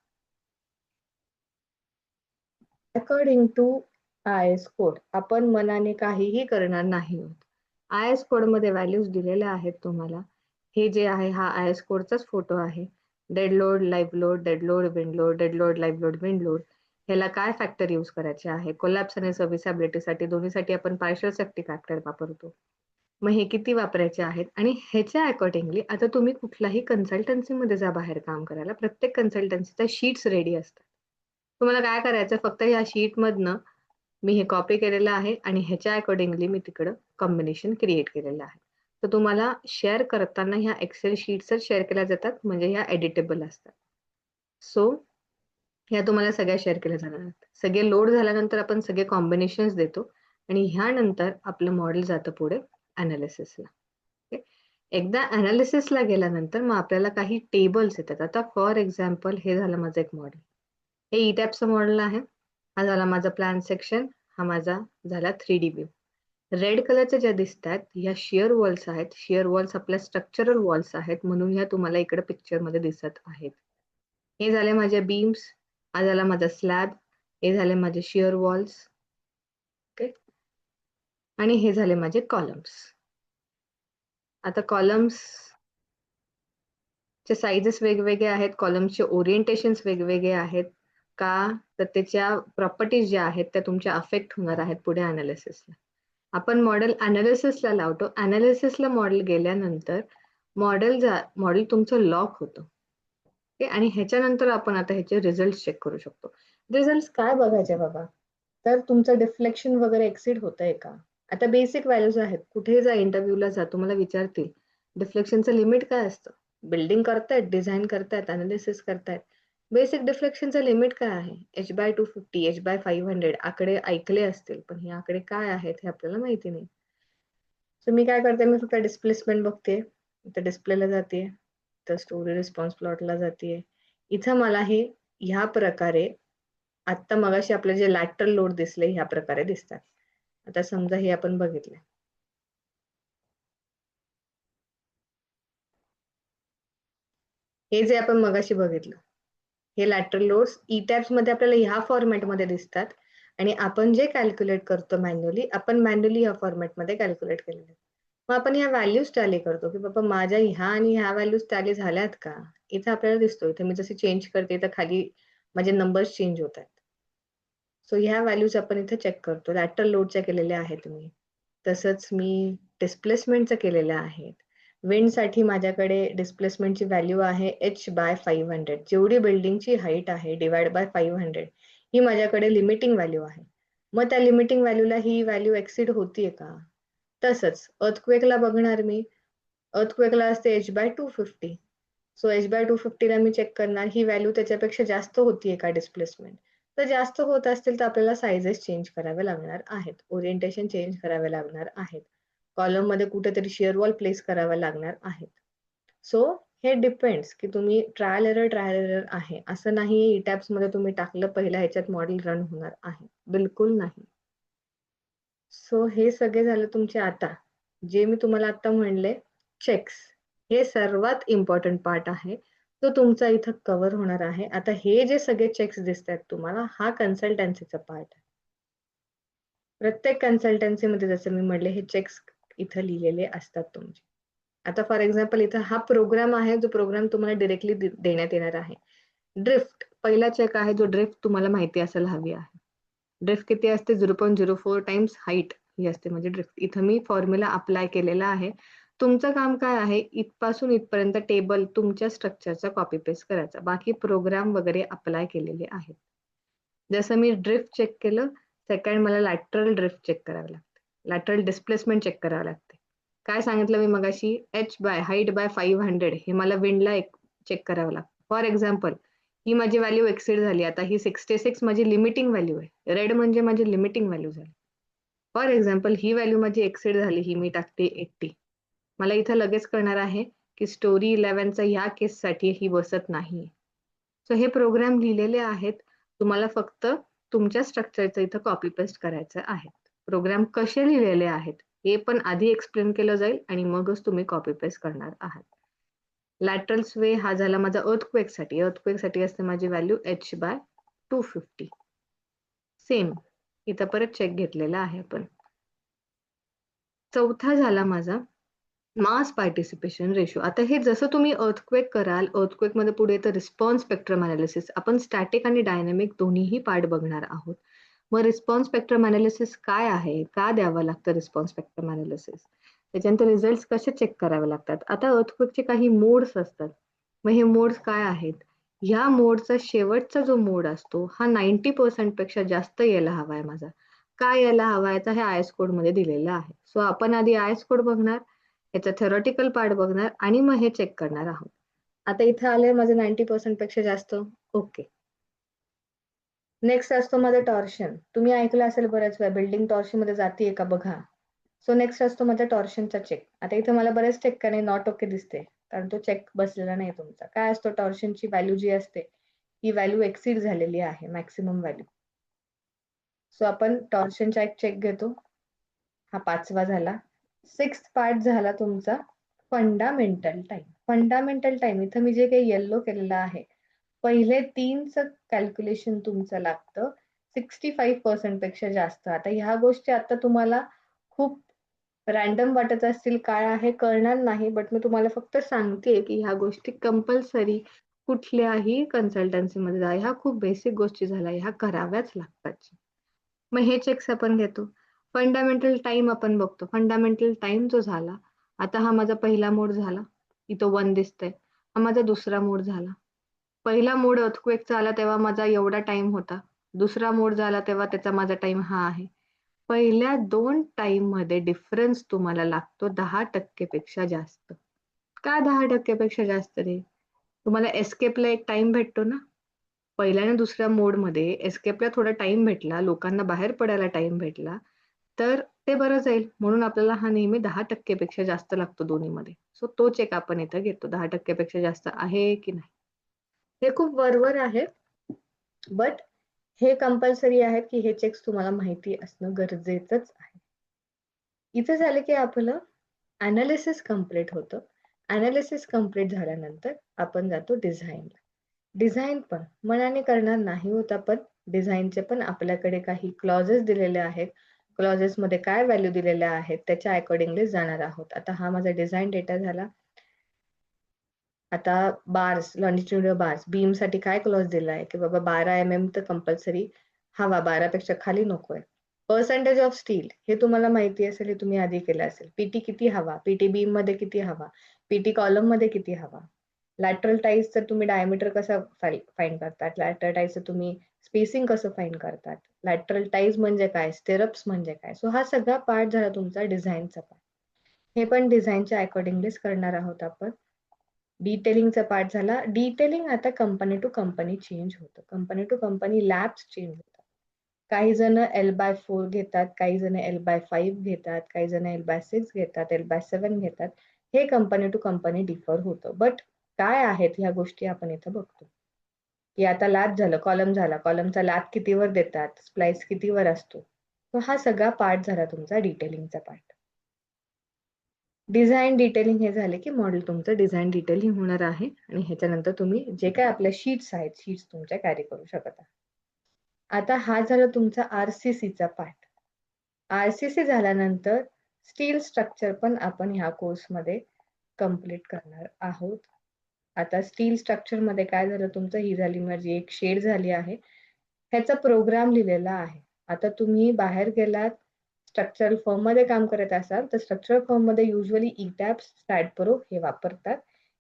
अकॉर्डिंग टू IS कोड आपण मनाने काहीही करणार नाही आहोत. IS कोड मध्ये व्हॅल्यूज दिलेल्या आहेत तुम्हाला. हे जे आहे हा IS कोडचाच फोटो आहे. Dead load, live load, dead load, wind load, dead load, live load, wind load. ह्याला काय फॅक्टर यूज करायचे आहे? कोलॅप्स आणि सर्व्हिसॅबिलिटीसाठी दोन्हीसाठी आपण पार्शियल सेफ्टी फॅक्टर वापरतो. मग हे किती वापरायचे आहेत आणि ह्याच्या अकॉर्डिंगली आता तुम्ही कुठलाही कन्सल्टन्सीमध्ये जा बाहेर काम करायला, प्रत्येक कन्सल्टन्सीच्या शीट्स रेडी असतात. तुम्हाला काय करायचं फक्त या शीटमधनं मी हे कॉपी केलेलं आहे आणि ह्याच्या अकॉर्डिंगली मी तिकडं कॉम्बिनेशन क्रिएट केलेलं आहे. तर तुम्हाला शेअर करताना ह्या एक्सेल शीट्सच शेअर केल्या जातात म्हणजे ह्या एडिटेबल असतात. सो ह्या तुम्हाला सगळ्या शेअर केल्या जाणार आहेत. सगळे लोड झाल्यानंतर आपण सगळे कॉम्बिनेशन्स देतो आणि ह्यानंतर आपलं मॉडेल जातं पुढे अनालिसिसला. एकदा अनालिसिसला गेल्यानंतर मग आपल्याला काही टेबल्स येतात. आता फॉर एक्झाम्पल हे झालं माझं एक मॉडेल. हे ईटॅपचं मॉडेल आहे. हा झाला माझा प्लॅन सेक्शन. हा माझा झाला 3D व्ह्यू. रेड कलरच्या ज्या दिसतात ह्या शिअर वॉल्स आहेत. शिअर वॉल्स आपल्या स्ट्रक्चरल वॉल्स आहेत म्हणून ह्या तुम्हाला इकडे पिक्चरमध्ये दिसत आहेत. हे झाले माझे बीम्स. हा झाला माझा स्लॅब. हे झाले माझे शिअर वॉल्स. ओके. आणि हे झाले माझे कॉलम्स. आता कॉलम्स चे साइजेस वेगवेगळे आहेत. कॉलम्सचे ओरिएंटेशन्स वेगवेगळे आहेत. का तर त्याच्या प्रॉपर्टीज ज्या आहेत त्या तुमच्या अफेक्ट होणार आहेत पुढे अनालिसिसला. आपण मॉडेल अनालिसिसला लावतो. अनालिसिसला मॉडेल गेल्यानंतर मॉडेल तुमचं लॉक होतं. ओके. आणि ह्याच्यानंतर आपण आता ह्याचे रिझल्ट चेक करू शकतो. रिझल्ट काय बघायचे बाबा? तर तुमचं डिफ्लेक्शन वगैरे एक्सीड होतंय का? आता बेसिक व्हॅल्यूज आहेत. कुठेही जा इंटरव्ह्यूला जा तुम्हाला विचारतील डिफ्लेक्शनचं लिमिट काय असतं? बिल्डिंग करतायत, डिझाईन करतायत, अनालिसिस करतायत. बेसिक डिफ्लेक्शनचं लिमिट काय आहे? h/250, h/500 आकडे ऐकले असतील पण हे आकडे काय आहेत हे आपल्याला माहिती नाही. सो मी काय करते मी फक्त डिस्प्लेसमेंट बघते. इथं डिस्प्लेला जाते. तर स्टोरी रिस्पॉन्स प्लॉटला जाते. इथं मला हे ह्या प्रकारे आता मगाशी आपले जे लॅटरल लोड दिसले ह्या प्रकारे दिसतात. आता समजा हे आपण बघितले. हे जे आपण मगाशी बघितलं हे लॅटरल लोड्स ईटॅप्स मध्ये आपल्याला ह्या फॉर्मॅटमध्ये दिसतात आणि आपण जे कॅल्क्युलेट करतो मॅन्युअली आपण मॅन्युअली ह्या फॉर्मॅटमध्ये कॅल्क्युलेट केलेले. मग आपण ह्या व्हॅल्यूज टॅली करतो की बाबा माझ्या ह्या आणि ह्या व्हॅल्यूज टॅली झाल्यात का? इथं आपल्याला दिसतो. इथे मी जसे चेंज करते तर खाली माझे नंबर्स चेंज होत आहेत. सो ह्या व्हॅल्यूज आपण इथे चेक करतो. लॅटरल लोडच्या केलेल्या आहेत मी. तसंच मी डिस्प्लेसमेंटचं केलेल्या आहेत. विंडसाठी माझ्याकडे डिस्प्लेसमेंटची व्हॅल्यू आहे h/500. जेवढी बिल्डिंगची हाईट आहे डिवाइड बाय 500 ही माझ्याकडे लिमिटिंग व्हॅल्यू आहे. मग त्या लिमिटिंग व्हॅल्यूला ही व्हॅल्यू एक्सीड होतीये का? तसंच अर्थक्वेकला बघणार मी. अर्थक्वेकला असते h/250. सो h/250 ला मी चेक करणार ही व्हॅल्यू त्याच्यापेक्षा जास्त होतीये का डिस्प्लेसमेंट? तर जास्त होत असतील तर आपल्याला साइजेस चेंज करावे लागणार आहेत. ओरिएंटेशन चेंज करावे लागणार आहेत. कॉलम मध्ये कुठेतरी शिअर वॉल प्लेस करावा लागणार आहेत. सो हे डिपेंड्स की तुम्ही ट्रायल एरर आहे. असं नाही ईटॅप्स मध्ये तुम्ही टाकलं पहिल्या ह्याच्यात मॉडेल रन होणार आहे. बिलकुल नाही. सो हे सगळे झाले तुमचे आता जे मी तुम्हाला आता म्हणले चेक्स. हे सर्वात इम्पॉर्टंट पार्ट आहे. तो तुमचा इथं कव्हर होणार आहे. आता हे जे सगळे चेक्स दिसतात तुम्हाला हा कन्सल्टन्सीचा पार्ट आहे. प्रत्येक कन्सल्टन्सीमध्ये जसं मी म्हणले हे चेक्स इथं लिहिलेले असतात तुमचे. आता फॉर एक्झाम्पल इथं हा प्रोग्राम आहे जो प्रोग्राम तुम्हाला डिरेक्टली देण्यात येणार आहे. ड्रिफ्ट पहिला चेक आहे जो ड्रिफ्ट तुम्हाला माहिती असायला हवी आहे. ड्रिफ्ट किती असते 0.04 टाइम्स हाईट ही असते म्हणजे ड्रिफ्ट. इथं मी फॉर्म्युला अप्लाय केलेला आहे. तुमचं काम काय आहे इथपासून इथपर्यंत टेबल तुमच्या स्ट्रक्चरचा कॉपी पेस्ट करायचा. बाकी प्रोग्राम वगैरे अप्लाय केलेले आहेत. जसं मी ड्रिफ्ट चेक केलं सेकंड मला लॅटरल ड्रिफ्ट चेक करावं लागते. लॅटरल डिस्प्लेसमेंट चेक करावं लागते. काय सांगितलं मी मगाशी h/500 हे मला विंडला चेक करावं लागतं. फॉर एक्झाम्पल ही माझी व्हॅल्यू एक्सीड झाली. आता ही 66 माझी लिमिटिंग व्हॅल्यू आहे. रेड म्हणजे माझी लिमिटिंग व्हॅल्यू झाली. फॉर एक्झाम्पल ही व्हॅल्यू माझी एक्सीड झाली ही मी टाकते 80. मला इथं लगेच कळणार आहे की स्टोरी 11चा ह्या केससाठी ही बसत नाही. सो हे प्रोग्राम लिहिलेले आहेत. तुम्हाला फक्त तुमच्या स्ट्रक्चरचं इथं कॉपी पेस्ट करायचं आहे. प्रोग्राम कसे लिहिलेले आहेत हे पण आधी एक्सप्लेन केलं जाईल आणि मगच तुम्ही कॉपी पेस्ट करणार आहात. लॅटरल स्वे हा झाला माझा अर्थक्वेकसाठी. अर्थक्वेकसाठी असते माझी व्हॅल्यू h/250. सेम इथं परत चेक घेतलेला आहे आपण. चौथा झाला माझा मास पार्टिसिपेशन रेशो. आता हे जसं तुम्ही अर्थक्वेक कराल, अर्थक्वेकमध्ये पुढे येतं रिस्पॉन्स स्पेक्ट्रम अनालिसिस. आपण स्टॅटिक आणि डायनॅमिक दोन्हीही पार्ट बघणार आहोत. मग रिस्पॉन्स स्पेक्ट्रम अनालिसिस काय आहे? का द्यावं लागतं रिस्पॉन्स स्पेक्ट्रम अनालिसिस? त्याच्यानंतर रिझल्ट्स कसे चेक करावे लागतात? आता अर्थक्वेकचे काही मोड्स असतात. मग हे मोड्स काय आहेत? ह्या मोडचा शेवटचा जो मोड असतो हा 90% पेक्षा जास्त यायला हवाय माझा. काय यायला हवाय? तर हे आयएस कोडमध्ये दिलेलं आहे. सो आपण आधी आयएस कोड बघणार, याचा थेरॉटिकल पार्ट बघणार आणि मग हे चेक करणार आहोत. आता इथे आलंय माझं 90% पेक्षा जास्त. ओके. नेक्स्ट असतो माझा टॉर्शन. तुम्ही ऐकलं असेल बऱ्याच वेळा बिल्डिंग टॉर्शन मध्ये जातीये का बघा. सो नेक्स्ट असतो माझा टॉर्शनचा चेक. आता इथे मला बरेच चेक करणे नॉट ओके दिसते कारण तो चेक बसलेला नाही तुमचा. काय असतो टॉर्शनची व्हॅल्यू जी असते ही व्हॅल्यू एक्सीड झालेली आहे मॅक्सिमम व्हॅल्यू. सो आपण टॉर्शनचा एक चेक घेतो. हा 5वा झाला. 6th पार्ट झाला तुमचा फंडामेंटल टाइम. फंडामेंटल टाइम इथं मी जे काही येल्लो केलेलं आहे पहिले 3चं कॅल्क्युलेशन तुमचं लागतं 65% पेक्षा जास्त. आता ह्या गोष्टी आता तुम्हाला खूप रॅन्डम वाटत असतील, काय आहे कळणार नाही, बट मी तुम्हाला फक्त सांगतेय की ह्या गोष्टी कंपल्सरी कुठल्याही कन्सल्टन्सीमध्ये जा. ह्या खूप बेसिक गोष्टी झाल्या, ह्या कराव्याच लागतात. मग हे चेक्स आपण घेतो. फंडामेंटल टाइम आपण बघतो. फंडामेंटल टाइम जो झाला, आता हा माझा पहिला मोड झाला. इथं 1 दिसतंय. हा माझा दुसरा मोड झाला. पहिला मोड अर्थक्वेकचा आला तेव्हा माझा एवढा टाइम होता. दुसरा मोड झाला तेव्हा त्याचा माझा टाइम हा आहे. पहिल्या 2 टाइममध्ये डिफरन्स तुम्हाला लागतो 10% पेक्षा जास्त. का 10% पेक्षा जास्त रे? तुम्हाला एस्केपला एक टाइम भेटतो ना? पहिल्या आणि दुसऱ्या मोडमध्ये एस्केपला थोडा टाइम भेटला, लोकांना बाहेर पडायला टाइम भेटला, तर ते बरं जाईल. म्हणून आपल्याला हा नेहमी 10% पेक्षा जास्त लागतो दोन्हीमध्ये. सो तो चेक आपण इथं घेतो. 10% पेक्षा जास्त आहे की नाही? हे खूप वरवर आहे, बट हे कंपल्सरी आहे की हे चेक्स तुम्हाला माहिती असणं गरजेचंच आहे. इथे झालं की आपलं अनालिसिस कंप्लीट होतं. अनालिसिस कंप्लीट झाल्यानंतर आपण जातो डिझाईनला. डिझाईन पण मनाने करणार नाही होत आपण. डिझाईनचे पण आपल्याकडे काही क्लॉजेस दिलेले आहेत. क्लॉजेसमध्ये काय व्हॅल्यू दिलेल्या आहेत त्याच्या अकॉर्डिंगली जाणार आहोत. आता हा माझा डिझाईन डेटा झाला. आता बार्स, लॉन्जिट्युडिनल बार्स, बीमसाठी काय क्लॉज दिलाय की बाबा 12 mm तर कंपल्सरी हवा, 12 पेक्षा खाली नकोय. पर्सेंटेज ऑफ स्टील हे तुम्हाला माहिती असेल, हे तुम्ही आधी केलं असेल. पीटी किती हवा, पीटी बीम मध्ये किती हवा, पीटी कॉलम मध्ये किती हवा. लॅटरल टाईजचं तुम्ही डायमीटर कसं फाईंड करतात, लॅटरल टाईजचं तुम्ही स्पेसिंग कसं फाईंड करतात, लॅटरल टाईज म्हणजे काय, स्टेरप्स म्हणजे काय. सो हा सगळा पार्ट झाला तुमचा डिझाईनचा पार्ट. हे पण डिझाईनच्या अकॉर्डिंगलीच करणार आहोत आपण. डिटेलिंगचा पार्ट झाला. डिटेलिंग आता कंपनी टू कंपनी चेंज होतं. Company to company labs change होतात. काही जण L/4 घेतात, काही जण L/5 घेतात, काही जण L/6 घेतात, L/7 घेतात. हे कंपनी टू कंपनी डिफर होतं. बट काय आहेत ह्या गोष्टी आपण इथं बघतो. की आता लॅब झालं, कॉलम झाला. कॉलमचा लॅब कितीवर देतात, स्प्लाइस कितीवर असतो. तर हा सगळा पार्ट झाला तुमचा डिटेलिंगचा पार्ट. डिझाईन डिटेलिंग हे झाले की मॉडेल तुमचं डिझाईन डिटेलिंग होणार आहे आणि ह्याच्यानंतर तुम्ही जे काय आपल्या शीट्स आहेत, शीट्स तुमच्या कॅरी करू शकता. आता हा झाला तुमचा आरसीसीचा पार्ट. आरसीसी झाल्यानंतर स्टील स्ट्रक्चर पण आपण ह्या कोर्समध्ये कंप्लीट करणार आहोत. आता स्टील स्ट्रक्चर मध्ये काय झालं तुमचं, ही झाली माझी एक शेड झाली आहे. ह्याचा प्रोग्राम लिहिलेला आहे. आता तुम्ही बाहेर गेलात, स्ट्रक्चरल फर्म मध्ये काम करत असाल तर स्ट्रक्चरल फर्म मध्ये युजली ईटॅप्स, स्टॅडप्रो हे वापरतात.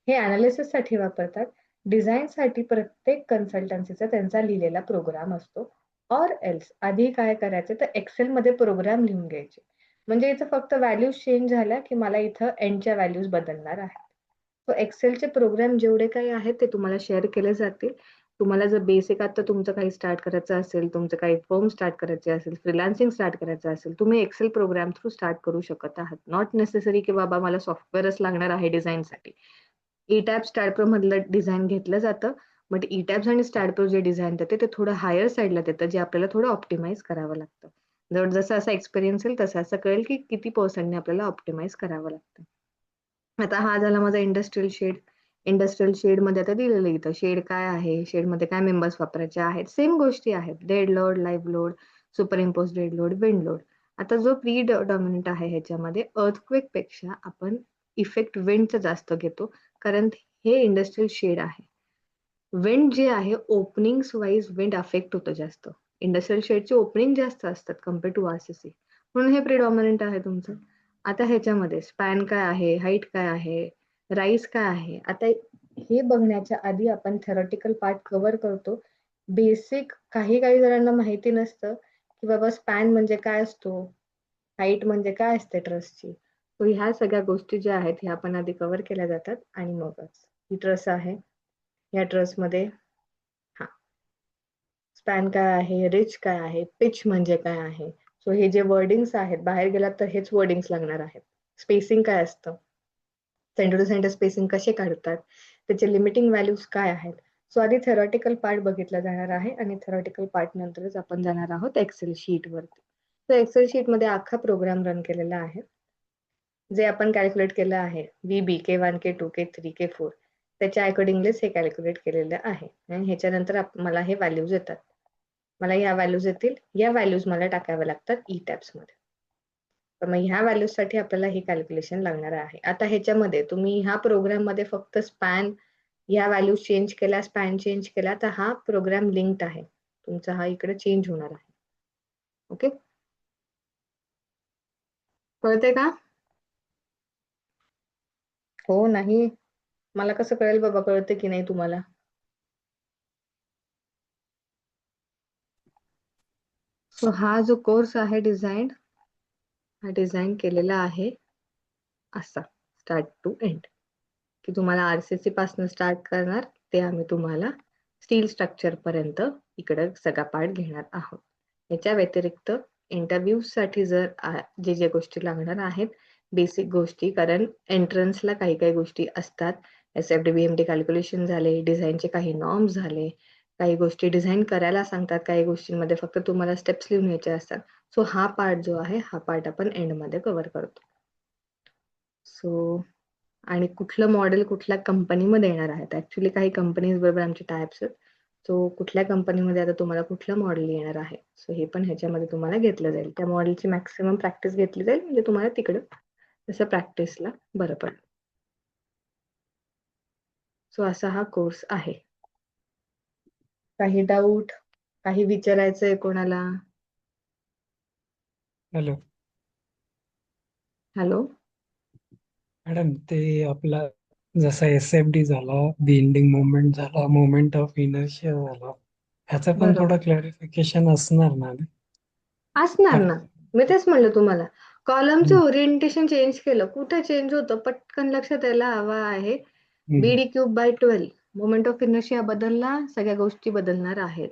हे अनालिसिस साठी वापरतात. डिझाईन साठी प्रत्येक कन्सल्टन्सीचा त्यांचा लिहिलेला प्रोग्राम असतो. ऑर एल्स आधी काय करायचं तर एक्सेल मध्ये प्रोग्राम लिहून घ्यायचे. म्हणजे इथं फक्त व्हॅल्यूज चेंज झाल्या की मला इथं एंडच्या व्हॅल्यूज बदलणार आहेत. सो एक्सेलचे प्रोग्राम जेवढे काही आहेत ते तुम्हाला शेअर केले जातील. तुम्हाला जर बेसिक आता तुमचं काही स्टार्ट करायचं असेल, तुमचं काही फर्म स्टार्ट करायची असेल, फ्रीलान्सिंग स्टार्ट करायचं असेल, तुम्ही एक्सेल प्रोग्राम थ्रू स्टार्ट करू शकत आहात. नॉट नेसेसरी की बाबा मला सॉफ्टवेअरच लागणार आहे डिझाईनसाठी. ईटॅप स्टार्टप्रो मधलं डिझाईन घेतलं जातं, बट ईटॅप्स आणि स्टार्टप्रो जे डिझाईन देते ते थोडं हायर साईडला देतं, जे आपल्याला थोडं ऑप्टिमाइज करावं लागतं. जर जसं असा एक्सपिरियन्स येईल तसं असं कळेल की किती पर्सेंटने आपल्याला ऑप्टिमाइज करावं लागतं. आता हा झाला माझा इंडस्ट्रियल शेड. इंडस्ट्रियल शेड मध्ये आता दिलेलं इथं शेड काय आहे, शेड मध्ये काय मेंबर्स वापरायचे आहेत, सेम गोष्टी आहेत. Dead load, live load, super impose dead load, wind load. आता जो प्री डॉमिनंट आहे ह्याच्यामध्ये अर्थक्वेक पेक्षा आपण इफेक्ट विंडचा जास्त घेतो, कारण हे इंडस्ट्रियल शेड आहे. विंड जे आहे ओपनिंग्स वाईज विंड अफेक्ट होतं जास्त. इंडस्ट्रियल शेडचे ओपनिंग जास्त असतात कम्पेअर टू आरसीसी, म्हणून हे प्रिडॉमिनंट आहे तुमचं. आता ह्याच्यामध्ये स्पॅन काय आहे, हाईट काय आहे, राईज काय आहे, आता हे बघण्याच्या आधी आपण थेरॉटिकल पार्ट कव्हर करतो. बेसिक काही काही जणांना माहिती नसतं की बाबा स्पॅन म्हणजे काय असतो, हाईट म्हणजे काय असते ट्रसची. तो ह्या सगळ्या गोष्टी ज्या आहेत ह्या आपण आधी कव्हर केल्या जातात आणि मगच ही ट्रस आहे. या ट्रसमध्ये हा स्पॅन काय आहे, रिच काय आहे, पिच म्हणजे काय आहे. सो हे जे वर्डिंग्स आहेत बाहेर गेलात तर हेच वर्डिंग्स लागणार आहेत. स्पेसिंग काय असतं, सेंटर टू सेंटर स्पेसिंग कसे काढतात, त्याचे लिमिटिंग व्हॅल्यूज काय आहेत. सो आधी थेरॉटिकल पार्ट बघितला जाणार आहे आणि थेरॉटिकल पार्ट नंतरच आपण जाणार आहोत एक्सेल शीट वरती. तर एक्सेल शीट मध्ये अख्खा प्रोग्राम रन केलेला आहे. जे आपण कॅल्क्युलेट केलं आहे VB K1 K2 K3 K4 त्याच्या अकॉर्डिंगलीच हे कॅल्क्युलेट केलेलं आहे. आणि ह्याच्यानंतर मला हे व्हॅल्यूज येतात, मला ह्या व्हॅल्यूज येतील, या व्हॅल्यूज मला टाकाव्या लागतात ई टॅब्स मध्ये. तर मग ह्या व्हॅल्यूज साठी आपल्याला हे कॅल्क्युलेशन लागणार आहे. आता ह्याच्यामध्ये तुम्ही ह्या प्रोग्राम मध्ये फक्त स्पॅन ह्या व्हॅल्यूज चेंज केल्या, स्पॅन चेंज केला तर हा प्रोग्राम लिंक्ड आहे तुमचा, हा इकडे चेंज होणार आहे. ओके, कळते का? हो नाही, मला कसं कळेल बाबा कळते की नाही तुम्हाला? सो हा जो कोर्स आहे डिझाईन, हा डिझाईन केलेला आहे असा स्टार्ट टू एंड, की तुम्हाला आरसीसी पासून स्टार्ट करणार ते आम्ही तुम्हाला स्टील स्ट्रक्चर पर्यंत इकडे सगळा पार्ट घेणार आहोत. याच्या व्यतिरिक्त इंटरव्ह्यू साठी जर जे जे गोष्टी लागणार आहेत बेसिक गोष्टी, कारण एंट्रन्सला काही काही गोष्टी असतात. SFD BMD कॅल्क्युलेशन झाले, डिझाईनचे काही नॉर्म्स झाले, काही गोष्टी डिझाईन करायला सांगतात, काही गोष्टींमध्ये फक्त तुम्हाला स्टेप्स लिहून यायचे असतात. सो हा पार्ट जो आहे हा पार्ट आपण एंडमध्ये कव्हर करतो. सो आणि कुठलं मॉडेल कुठल्या कंपनीमध्ये येणार आहेत, ऍक्च्युली काही कंपनीज बरोबर आमचे टायप्स आहेत. सो कुठल्या कंपनीमध्ये आता तुम्हाला कुठलं मॉडेल येणार आहे, सो हे पण ह्याच्यामध्ये तुम्हाला घेतलं जाईल. त्या मॉडेलची मॅक्सिमम प्रॅक्टिस घेतली जाईल, म्हणजे तुम्हाला तिकडं तसं प्रॅक्टिसला बरं पडेल. सो असा हा कोर्स आहे. काही डाऊट, काही विचारायचंय कोणाला? हॅलो हॅलो, मॅडम, ते आपला जसा SFD झाला, बेंडिंग मोमेंट झाला, मोमेंट ऑफ इनर्शिया झाला, ह्याचं पण बरोबर थोडं क्लॅरिफिकेशन असणार ना? असणार ना. मी तेच म्हणलं तुम्हाला, कॉलमचं हम्म, ओरिएंटेशन चेंज केलं, कुठे चेंज होतं पटकन लक्षात यायला हवा आहे. हम्म, BD³/12 मोमेंट ऑफ इनर्शिया बदलला, सगळ्या गोष्टी बदलणार आहेत.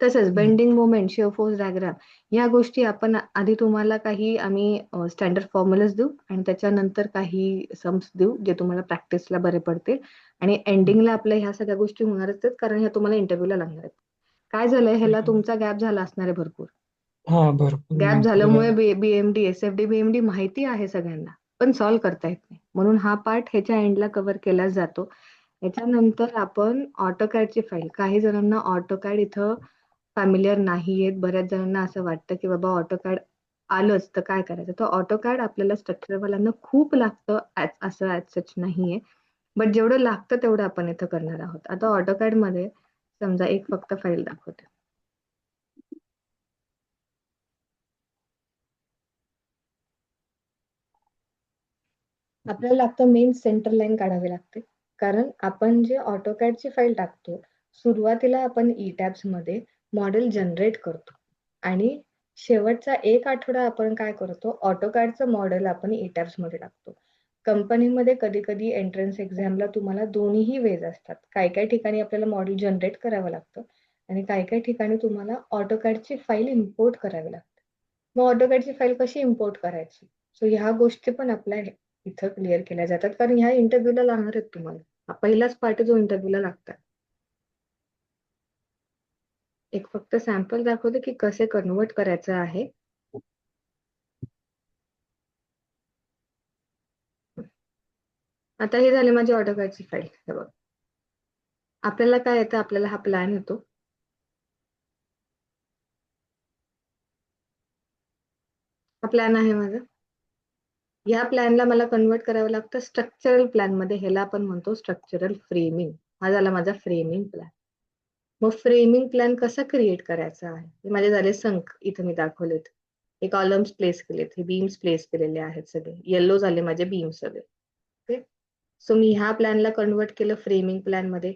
तसंच हम्म, bending moment, shear force diagram, या गोष्टी आपण आधी तुम्हाला काही आम्ही स्टँडर्ड फॉर्म्युलाज देऊ आणि त्याच्यानंतर काही सम्स देऊ जे तुम्हाला प्रॅक्टिसला बरे पडतील. आणि एंडिंगला आपल्या ह्या सगळ्या गोष्टी होणारच आहेत, कारण ह्या तुम्हाला इंटरव्ह्यूला लागणार आहेत. काय झालंय, ह्याला तुमचा गॅप झाला असणार आहे भरपूर. हा भरपूर गॅप आपल्याला. झाल्यामुळे BMD SFD BMD माहिती आहे सगळ्यांना, पण सॉल्व्ह करता येत नाही, म्हणून हा पार्ट ह्याच्या एंडला कव्हर केला जातो. याच्यानंतर आपण ऑटोकॅडची फाईल, काही जणांना ऑटोकॅड इथं फॅमिलियर नाहीयेत, बऱ्याच जणांना असं वाटतं की बाबा ऑटोकॅड आलंच तर काय करायचं. तर ऑटोकॅड आपल्याला स्ट्रक्चरवाल्यांना खूप लागतं, असं ऍज सच नाहीये, बट जेवढं लागतं तेवढं आपण इथं करणार आहोत. आता ऑटोकॅड मध्ये समजा एक फक्त फाईल दाखवते. आपल्याला लागतं मेन सेंटर लाईन काढावी लागते, कारण आपण जे ऑटोकॅडची फाईल टाकतो सुरुवातीला आपण ई टॅब्स मध्ये मॉडेल जनरेट करतो आणि शेवटचा एक आठवडा आपण काय करतो, ऑटोकॅडचं मॉडेल आपण ई टॅब्स मध्ये टाकतो. कंपनीमध्ये कधी कधी एंट्रन्स एक्झामला तुम्हाला दोन्हीही वेज असतात. काही काही ठिकाणी आपल्याला मॉडेल जनरेट करावं लागतं आणि काही काही ठिकाणी तुम्हाला ऑटोकॅडची फाईल इम्पोर्ट करावी लागते. मग ऑटोकॅडची फाईल कशी इम्पोर्ट करायची, सो ह्या गोष्टी पण आपल्या इथं क्लिअर केल्या जातात, कारण ह्या इंटरव्ह्यूला लागणार आहेत तुम्हाला. हा पहिलाच पार्ट जो इंटरव्ह्यूला लागतात. एक फक्त सॅम्पल दाखवते की कसे कन्वर्ट करायचं आहे. आता हे झाले माझी ऑटोकॅडची फाईल. हे बघ, आपल्याला काय येतं, आपल्याला हा प्लॅन येतो. हा प्लॅन आहे माझा. या प्लॅनला मला कन्वर्ट करावं लागतं स्ट्रक्चरल प्लॅन मध्ये. ह्याला आपण म्हणतो स्ट्रक्चरल फ्रेमिंग. हा झाला माझा फ्रेमिंग प्लॅन. मग फ्रेमिंग प्लॅन कसा क्रिएट करायचा आहे, हे माझे झाले संक. इथे मी दाखवलेत, हे कॉलम्स प्लेस केलेत, हे बीम्स प्लेस केलेले आहेत, सगळे येल्लो झाले माझे बीम सगळे. ओके, सो मी ह्या प्लॅनला कन्वर्ट केलं फ्रेमिंग प्लॅन मध्ये.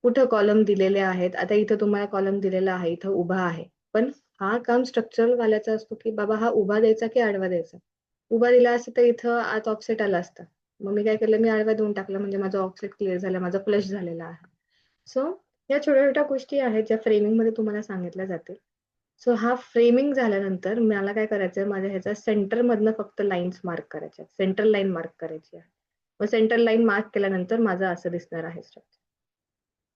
कुठं कॉलम दिलेले आहेत, आता इथं तुम्हाला कॉलम दिलेला आहे, इथं उभा आहे. पण हा काम स्ट्रक्चरल वाल्याचा असतो की बाबा हा उभा द्यायचा की आडवा द्यायचा. उभा दिला असता तर इथं आत ऑफसेट आला असता. मग मी काय केलं, मी आडवा देऊन टाकला, म्हणजे माझा ऑफसेट क्लिअर झाला, माझा फ्लश झालेला आहे. सो या छोट्या छोट्या गोष्टी आहेत ज्या फ्रेमिंग मध्ये तुम्हाला सांगितल्या जातील. सो हा फ्रेमिंग झाल्यानंतर मला काय करायचंय, माझ्या ह्याच्या सेंटर मधनं फक्त लाईन्स मार्क करायच्या, सेंटर लाईन मार्क करायची आहे. मग सेंटर लाईन मार्क केल्यानंतर माझं असं दिसणार आहे स्ट्रक्चर.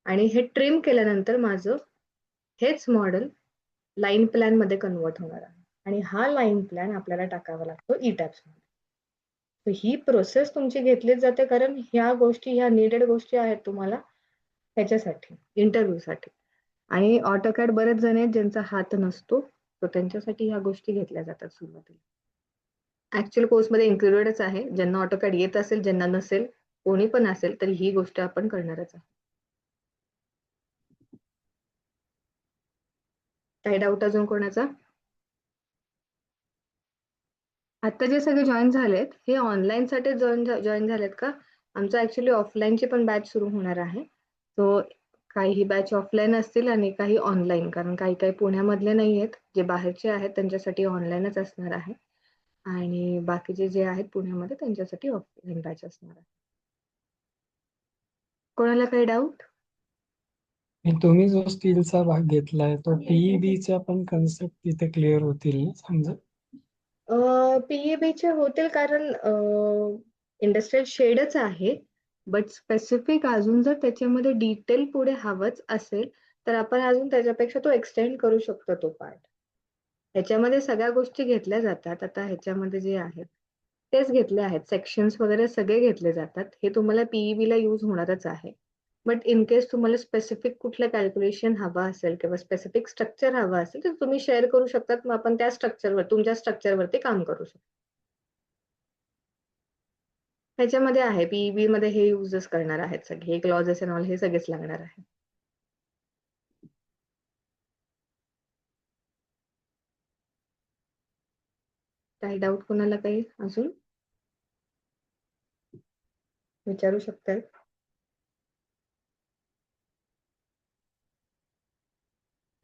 आणि हे ट्रिम केल्यानंतर माझं हेच मॉडेल लाईन प्लॅन मध्ये कन्वर्ट होणार आहे. आणि हा लाईन प्लॅन आपल्याला टाकावा लागतो ईटॅब्स मध्ये. तर ही प्रोसेस तुमची घेतलीच जाते, कारण ह्या गोष्टी, ह्या निडेड गोष्टी आहेत तुम्हाला ह्याच्यासाठी, इंटरव्ह्यू साठी. आणि ऑटोकॅड बरेच जण आहेत ज्यांचा हात नसतो, तर त्यांच्यासाठी ह्या गोष्टी घेतल्या जातात सुरुवातीला. ऍक्च्युअल कोर्समध्ये इन्क्लुडेडच आहे. ज्यांना ऑटोकॅड येत असेल, ज्यांना नसेल, कोणी पण असेल, तर ही गोष्ट आपण करणारच आहे. काही डाऊट अजून कोणाचा? आता जे सगळे जॉईन झालेत हे ऑनलाईन साठी जॉईन झालेत का? आमचं ऍक्च्युली ऑफलाईनची पण बॅच सुरू होणार आहे. तो काही बॅच ऑफलाईन असतील आणि काही ऑनलाईन, कारण काही काही पुण्यामधले नाही आहेत, जे बाहेरचे आहेत त्यांच्यासाठी ऑनलाईनच असणार आहे. आणि बाकीचे जे आहेत पुण्यामध्ये त्यांच्यासाठी ऑफलाईन बॅच असणार आहे. कोणाला काही डाऊट? आणि तुम्ही जो स्टीलचा भाग घेतलाय तो पीईबीच्या पण कन्सेप्ट तिथे क्लिअर होतील ना समजा? पीईबीचे होतील, कारण इंडस्ट्रियल शेडच आहे. बट स्पेसिफिक अजून जर त्याच्यामध्ये डिटेल पुढे हवंच असेल तर आपण अजून त्याच्यापेक्षा तो एक्सटेंड करू शकतो तो पार्ट. ह्याच्यामध्ये सगळ्या गोष्टी घेतल्या जातात. आता ह्याच्यामध्ये जे आहेत तेच घेतले आहेत, सेक्शन्स वगैरे सगळे घेतले जातात. हे तुम्हाला पीईबी ला यूज होणारच आहे. बट इन केस तुम्हाला स्पेसिफिक कुठलं कॅल्क्युलेशन हवं असेल किंवा स्पेसिफिक स्ट्रक्चर हवं असेल तर तुम्ही शेअर करू शकतात. मग आपण त्या स्ट्रक्चरवर, तुमच्या स्ट्रक्चरवरती काम करू शकतो. ह्याच्यामध्ये आहे पीईबी मध्ये हे युजेस करणार आहेत सगळे, हे क्लॉजेस अँड ऑल हे सगळेच लागणार आहे. काही डाऊट कोणाला काही अजून विचारू शकताय?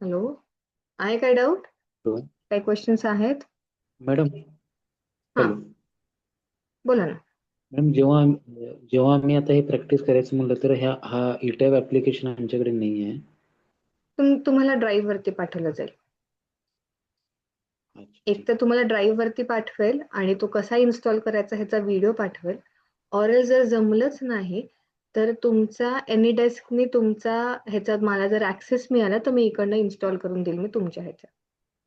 हॅलो, आहे काय डाऊट? काही क्वेश्चन्स आहेत? मॅडम, हा, हॅलो बोला ना. मॅडम, जेव्हा जेव्हा आम्ही आता हे प्रॅक्टिस करायचं म्हणलं तर हा इटॅब ऍप्लिकेशन आमच्याकडे नाही आहे. तुम्हाला ड्राईव्ह वरती पाठवलं जाईल. अच्छा, एक ठीक तर तुम्हाला ड्राईव्ह वरती पाठवेल आणि तो कसा इन्स्टॉल करायचा ह्याचा व्हिडिओ पाठवेल. ऑर जर जमलंच नाही तर तुमचा एनी डेस्कनी तुमचा ह्याच्यात मला जर ऍक्सेस मिळाला तर मी इकडनं इन्स्टॉल करून देईल मी तुमच्या ह्याच्यात.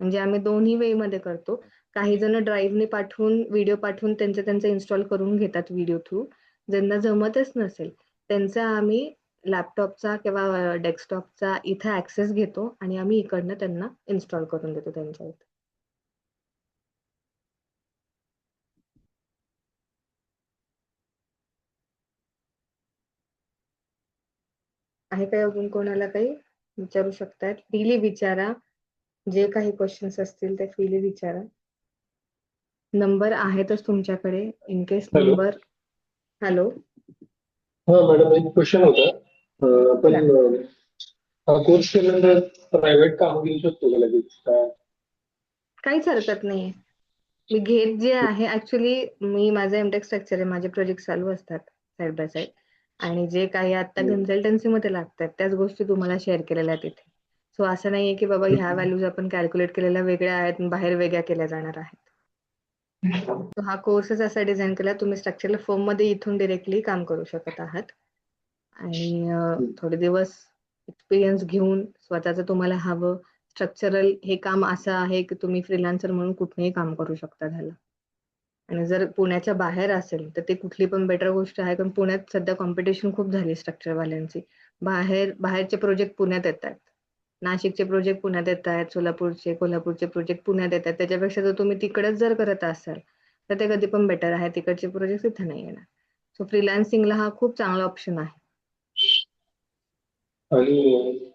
म्हणजे आम्ही दोन्ही वे मध्ये करतो. काही जण ड्राईव्हने पाठवून, व्हिडिओ पाठवून त्यांचं इन्स्टॉल करून घेतात व्हिडिओ थ्रू. ज्यांना जमतच नसेल त्यांचा आम्ही लॅपटॉपचा किंवा डेस्कटॉपचा इथं ऍक्सेस घेतो आणि आम्ही इकडनं त्यांना इन्स्टॉल करून देतो त्यांच्या इथे. आहे काय अजून कोणाला काही विचारू शकतात? फ्रीली विचारा, जे काही क्वेश्चन्स असतील ते फ्रीली विचारा. नंबर आहेतच तुमच्याकडे in case hello. Number. Hello, हा मॅडम, एक क्वेश्चन होता. बोला आपण ना. हा कोर्स केल्यानंतर प्रायव्हेट काम घेऊ शकतो का लगेच? काहीच हरकत नाहीये. मी घेत जे आहे ऍक्च्युली मी माझं एमटेक स्ट्रक्चर आहे, माझे प्रोजेक्ट चालू असतात साईड बाय साईड, आणि जे काही आता कन्सल्टन्सी मध्ये लागतात त्याच गोष्टी तुम्हाला शेअर केलेल्या आहेत तिथे. सो असं नाहीये की बाबा ह्या व्हॅल्यूज आपण कॅल्क्युलेट केलेल्या वेगळ्या आहेत आणि बाहेर वेगळ्या केल्या जाणार आहेत. So हा कोर्सच असा डिझाईन केला, तुम्ही स्ट्रक्चरल फॉर्म मध्ये इथून डिरेक्टली काम करू शकत आहात आणि थोडे दिवस एक्सपिरियन्स घेऊन स्वतःचं तुम्हाला हवं स्ट्रक्चरल हे काम असं आहे की तुम्ही फ्रीलान्सर म्हणून कुठेही काम करू शकता झालं. आणि जर पुण्याच्या बाहेर असेल तर ते कुठली पण बेटर गोष्ट आहे, कारण पुण्यात सध्या कॉम्पिटिशन खूप झाली स्ट्रक्चरवाल्यांची. बाहेरचे प्रोजेक्ट पुण्यात येत आहेत, नाशिकचे प्रोजेक्ट पुण्यात येत आहेत, सोलापूरचे कोल्हापूरचे प्रोजेक्ट पुण्यात येत आहेत. त्याच्यापेक्षा जर तुम्ही तिकडेच जर करत असाल तर ते कधी पण बेटर आहे, तिकडचे प्रोजेक्ट इथे नाही येणार. सो फ्रीलान्सिंगला हा खूप चांगला ऑप्शन आहे. आणि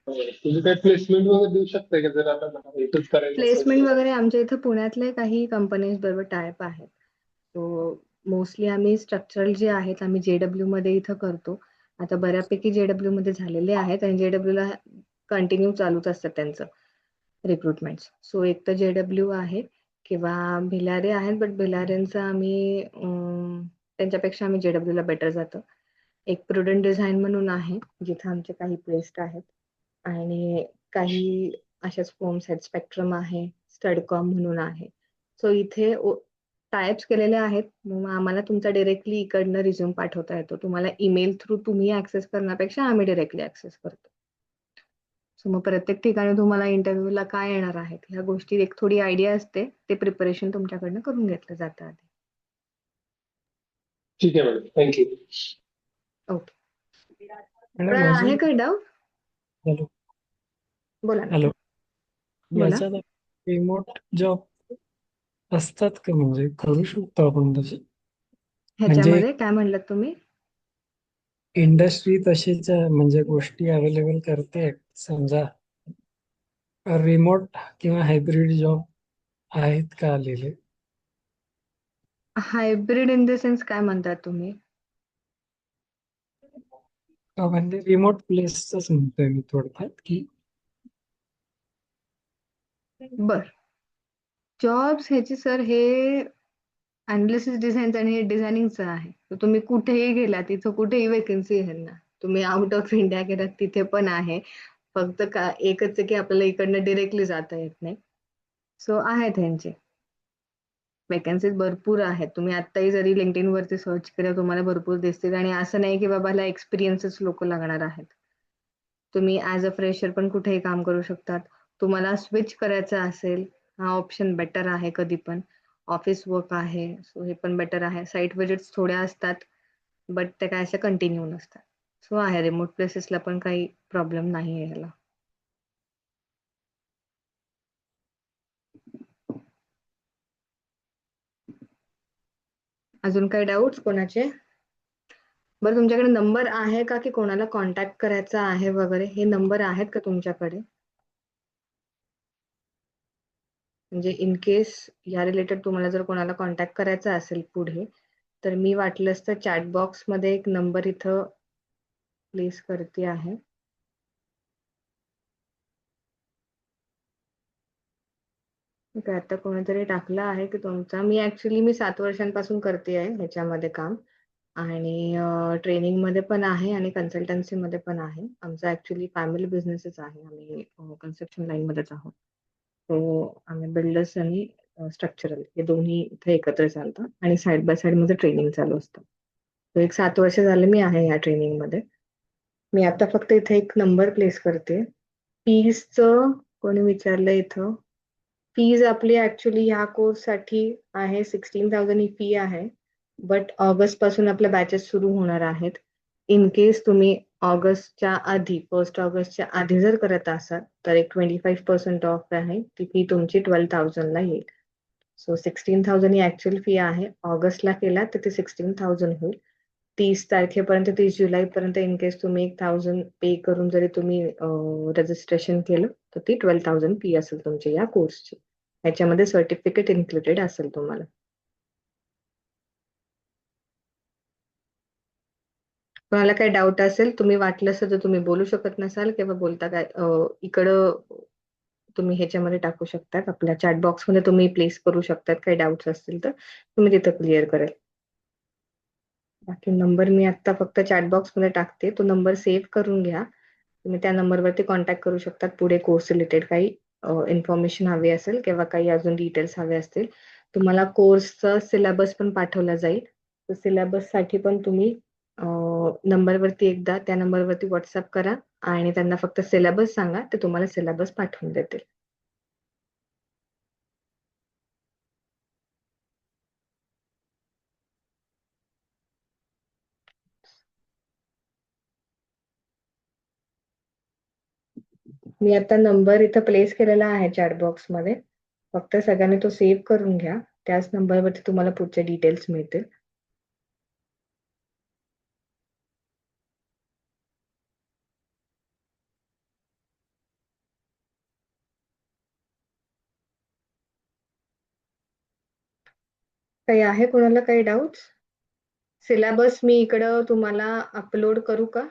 तुम्ही काय प्लेसमेंट वगैरे देऊ शकता का जर आता मला इथंच करायचं असेल प्लेसमेंट तर? वगैरे आमच्या इथं पुण्यातले काही कंपनीज बरोबर टायप आहेत. सो मोस्टली आम्ही स्ट्रक्चरल जे आहेत आम्ही जेडब्ल्यू मध्ये इथं करतो. आता बऱ्यापैकी जेडब्ल्यू मध्ये झालेले आहेत आणि जेडब्ल्यू ला कंटिन्यू चालूच असतात त्यांचं रिक्रुटमेंट. सो एक तर जेडब्ल्यू आहे किंवा भिलारे आहेत, बट भिलारेंचं आम्ही त्यांच्यापेक्षा आम्ही जेडब्ल्यू ला बेटर जातो. एक प्रुडंट डिझाईन म्हणून आहे जिथे आमचे काही प्लेस्ड आहेत, आणि काही अशाच फॉर्म्स आहेत, स्पेक्ट्रम आहे, स्टडकॉम म्हणून आहे. सो इथे टाइप्स केलेले आहेत. मग आम्हाला तुमचा डायरेक्टली इकडनं रिझ्यूम पाठवता येतो. तुम्हाला ईमेल थ्रू तुम्ही ऍक्सेस करण्यापेक्षा आम्ही डायरेक्टली ऍक्सेस करतो. सो मग प्रत्येक ठिकाणी तुम्हाला इंटरव्ह्यूला काय येणार आहेत ह्या गोष्टी एक थोडी आयडिया असते, ते प्रिपरेशन तुमच्याकडनं करून घेतलं जातं आधी. ठीक आहे मॅडम, थँक्यू. ओके, मॅडम आहे अजून काही डाऊट? हॅलो बोला ना. हॅलो बोला. याच्यात रिमोट जॉब असतात का, म्हणजे करू शकतो आपण तसे? म्हणजे ह्याच्यामध्ये काय म्हणलात तुम्ही? इंडस्ट्री तशीच म्हणजे गोष्टी अवेलेबल करते समजा, रिमोट किंवा हायब्रिड जॉब आहेत का आलेले? हायब्रिड इन द सेन्स काय म्हणतात तुम्ही? म्हणजे रिमोट प्लेसच म्हणतोय मी थोडक्यात, की बर, जॉब्स ह्याची सर हे अनालिसिस डिझाईन आणि हे डिझायनिंगचं आहे. तर तुम्ही कुठेही गेला तिथं कुठेही वेकन्सी आहे ना, तुम्ही आउट ऑफ इंडिया गेलात तिथे पण आहे. फक्त का एकच आहे की आपल्याला इकडनं डिरेक्टली जाता येत नाही. सो आहेत ह्यांचे वेकन्सीज भरपूर आहेत. तुम्ही आत्ताही जरी लिंक्डइन वरती सर्च केलं तुम्हाला भरपूर दिसतील, आणि असं नाही की बाबा एक्सपिरियन्सच लोक लागणार आहेत. तुम्ही ऍज अ फ्रेशर पण कुठेही काम करू शकतात. तुम्हाला स्विच करायचं असेल हा ऑप्शन बेटर आहे. कधी पण ऑफिस वर्क आहे, सो हे पण बेटर आहे. साईट विजिट्स थोड्या असतात बट ते काय अशा कंटिन्यू नसतात. सो आहे, रिमोट प्लेसेसला पण काही प्रॉब्लेम नाही आहे ह्याला. अजून काही डाऊट्स कोणाचे? बरं, तुमच्याकडे नंबर आहे का की कोणाला कॉन्टॅक्ट करायचा आहे वगैरे, हे नंबर आहेत का तुमच्याकडे? म्हणजे इन केस या रिलेटेड तुम्हाला जर कोणाला कॉन्टॅक्ट करायचा असेल पुढे, तर मी वाटलंच तर चॅट बॉक्स मध्ये एक नंबर इथं प्लेस करते आहे. ठीक आहे, आता कोणीतरी टाकला आहे की तुमचा. मी 7 वर्षांपासून करते आहे ह्याच्यामध्ये काम, आणि ट्रेनिंग मध्ये पण आहे आणि कन्सल्टन्सी मध्ये पण आहे. आमचा ऍक्च्युली फॅमिली बिझनेसच आहे. आम्ही कन्स्ट्रक्शन लाईन मध्येच आहोत. सो आम्ही बिल्डर्स आणि स्ट्रक्चरल हे दोन्ही इथे एकत्र चालतात, आणि साईड बाय साईड मध्ये ट्रेनिंग चालू असतं. तर एक 7 वर्ष झाले मी आहे या ट्रेनिंग मध्ये. मी आता फक्त इथे एक नंबर प्लेस करते. फीजचं कोणी विचारलं इथं. फीज आपली ऍक्च्युली ह्या कोर्स साठी आहे 16,000 ही फी आहे. बट ऑगस्ट पासून आपल्या बॅचेस सुरू होणार आहेत. इन केस तुम्ही ऑगस्टच्या आधी 1 ऑगस्टच्या आधी जर करत असाल तर एक 25% ऑफ आहे. ती फी तुमची 12,000 ला येईल. सो 16,000 ही ऍक्च्युअल फी आहे. ऑगस्टला केला तर ती 16,000 होईल. 30 तारखेपर्यंत 30 जुलैपर्यंत इन केस तुम्ही 1,000 पे करून जरी तुम्ही रजिस्ट्रेशन केलं तर ती 12,000 फी असेल तुमची या कोर्सची. याच्यामध्ये सर्टिफिकेट इन्क्लुडेड असेल तुम्हाला. कोणाला काही डाऊट असेल, तुम्ही वाटलं तर तुम्ही बोलू शकत नसाल किंवा बोलता काय इकडं तुम्ही ह्याच्यामध्ये टाकू शकतात. आपल्या चॅट बॉक्समध्ये तुम्ही प्लेस करू शकतात. काही डाऊट्स असतील तर तुम्ही तिथं क्लिअर करेल. बाकी नंबर मी आता फक्त चॅट बॉक्समध्ये टाकते. तो नंबर सेव्ह करून घ्या. तुम्ही त्या नंबरवरती कॉन्टॅक्ट करू शकतात. पुढे कोर्स रिलेटेड काही इन्फॉर्मेशन हवी असेल किंवा काही अजून डिटेल्स हवे असतील. तुम्हाला कोर्सचा सिलेबस पण पाठवला जाईल. तर सिलेबससाठी पण तुम्ही नंबरवरती एकदा त्या नंबरवरती व्हॉट्सअप करा आणि त्यांना फक्त सिलेबस सांगा. ते तुम्हाला सिलेबस पाठवून देतील. मी आता नंबर इथं प्लेस केलेला आहे चॅट बॉक्समध्ये. फक्त सगळ्यांनी तो सेव्ह करून घ्या. त्याच नंबरवरती तुम्हाला पुढचे डिटेल्स मिळतील. काही आहे कोणाला काही डाऊट्स? सिलेबस मी इकडं तुम्हाला अपलोड करू का?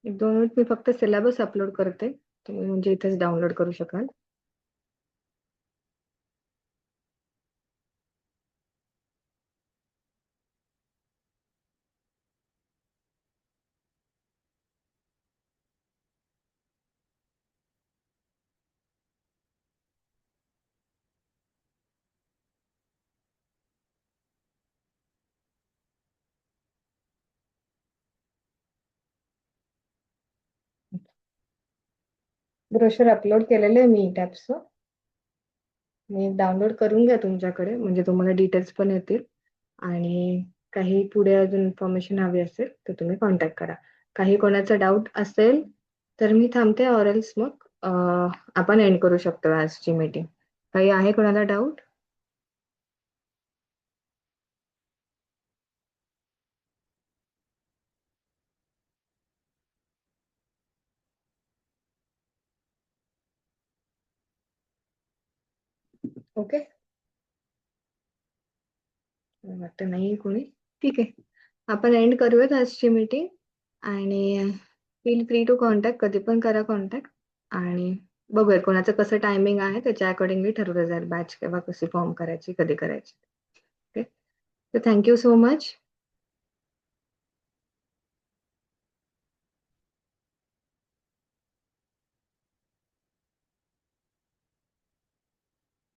एक 2 मिनिट मी फक्त सिलेबस अपलोड करते. तुम्ही म्हणजे इथेच डाउनलोड करू शकाल. ब्रोशर अपलोड केलेलं आहे मी टॅब्सचं. मी डाउनलोड करून घ्या तुमच्याकडे म्हणजे तुम्हाला डिटेल्स पण येतील. आणि काही पुढे अजून इन्फॉर्मेशन हवी असेल तर तुम्ही कॉन्टॅक्ट करा. काही कोणाचा डाऊट असेल तर मी थांबते ऑर एल्स मग आपण एंड करू शकतो आजची मीटिंग. काही आहे कोणाला डाऊट? ओके, वाटतं नाही कोणी. ठीक आहे, आपण एंड करूयात आजची मीटिंग. आणि फील फ्री टू कॉन्टॅक्ट, कधी पण करा कॉन्टॅक्ट. आणि बघूया कोणाचं कसं टायमिंग आहे त्याच्या अकॉर्डिंगली ठरवलं जाईल बॅच केव्हा कशी फॉर्म करायची, कधी करायची. ओके, तर थँक्यू सो मच.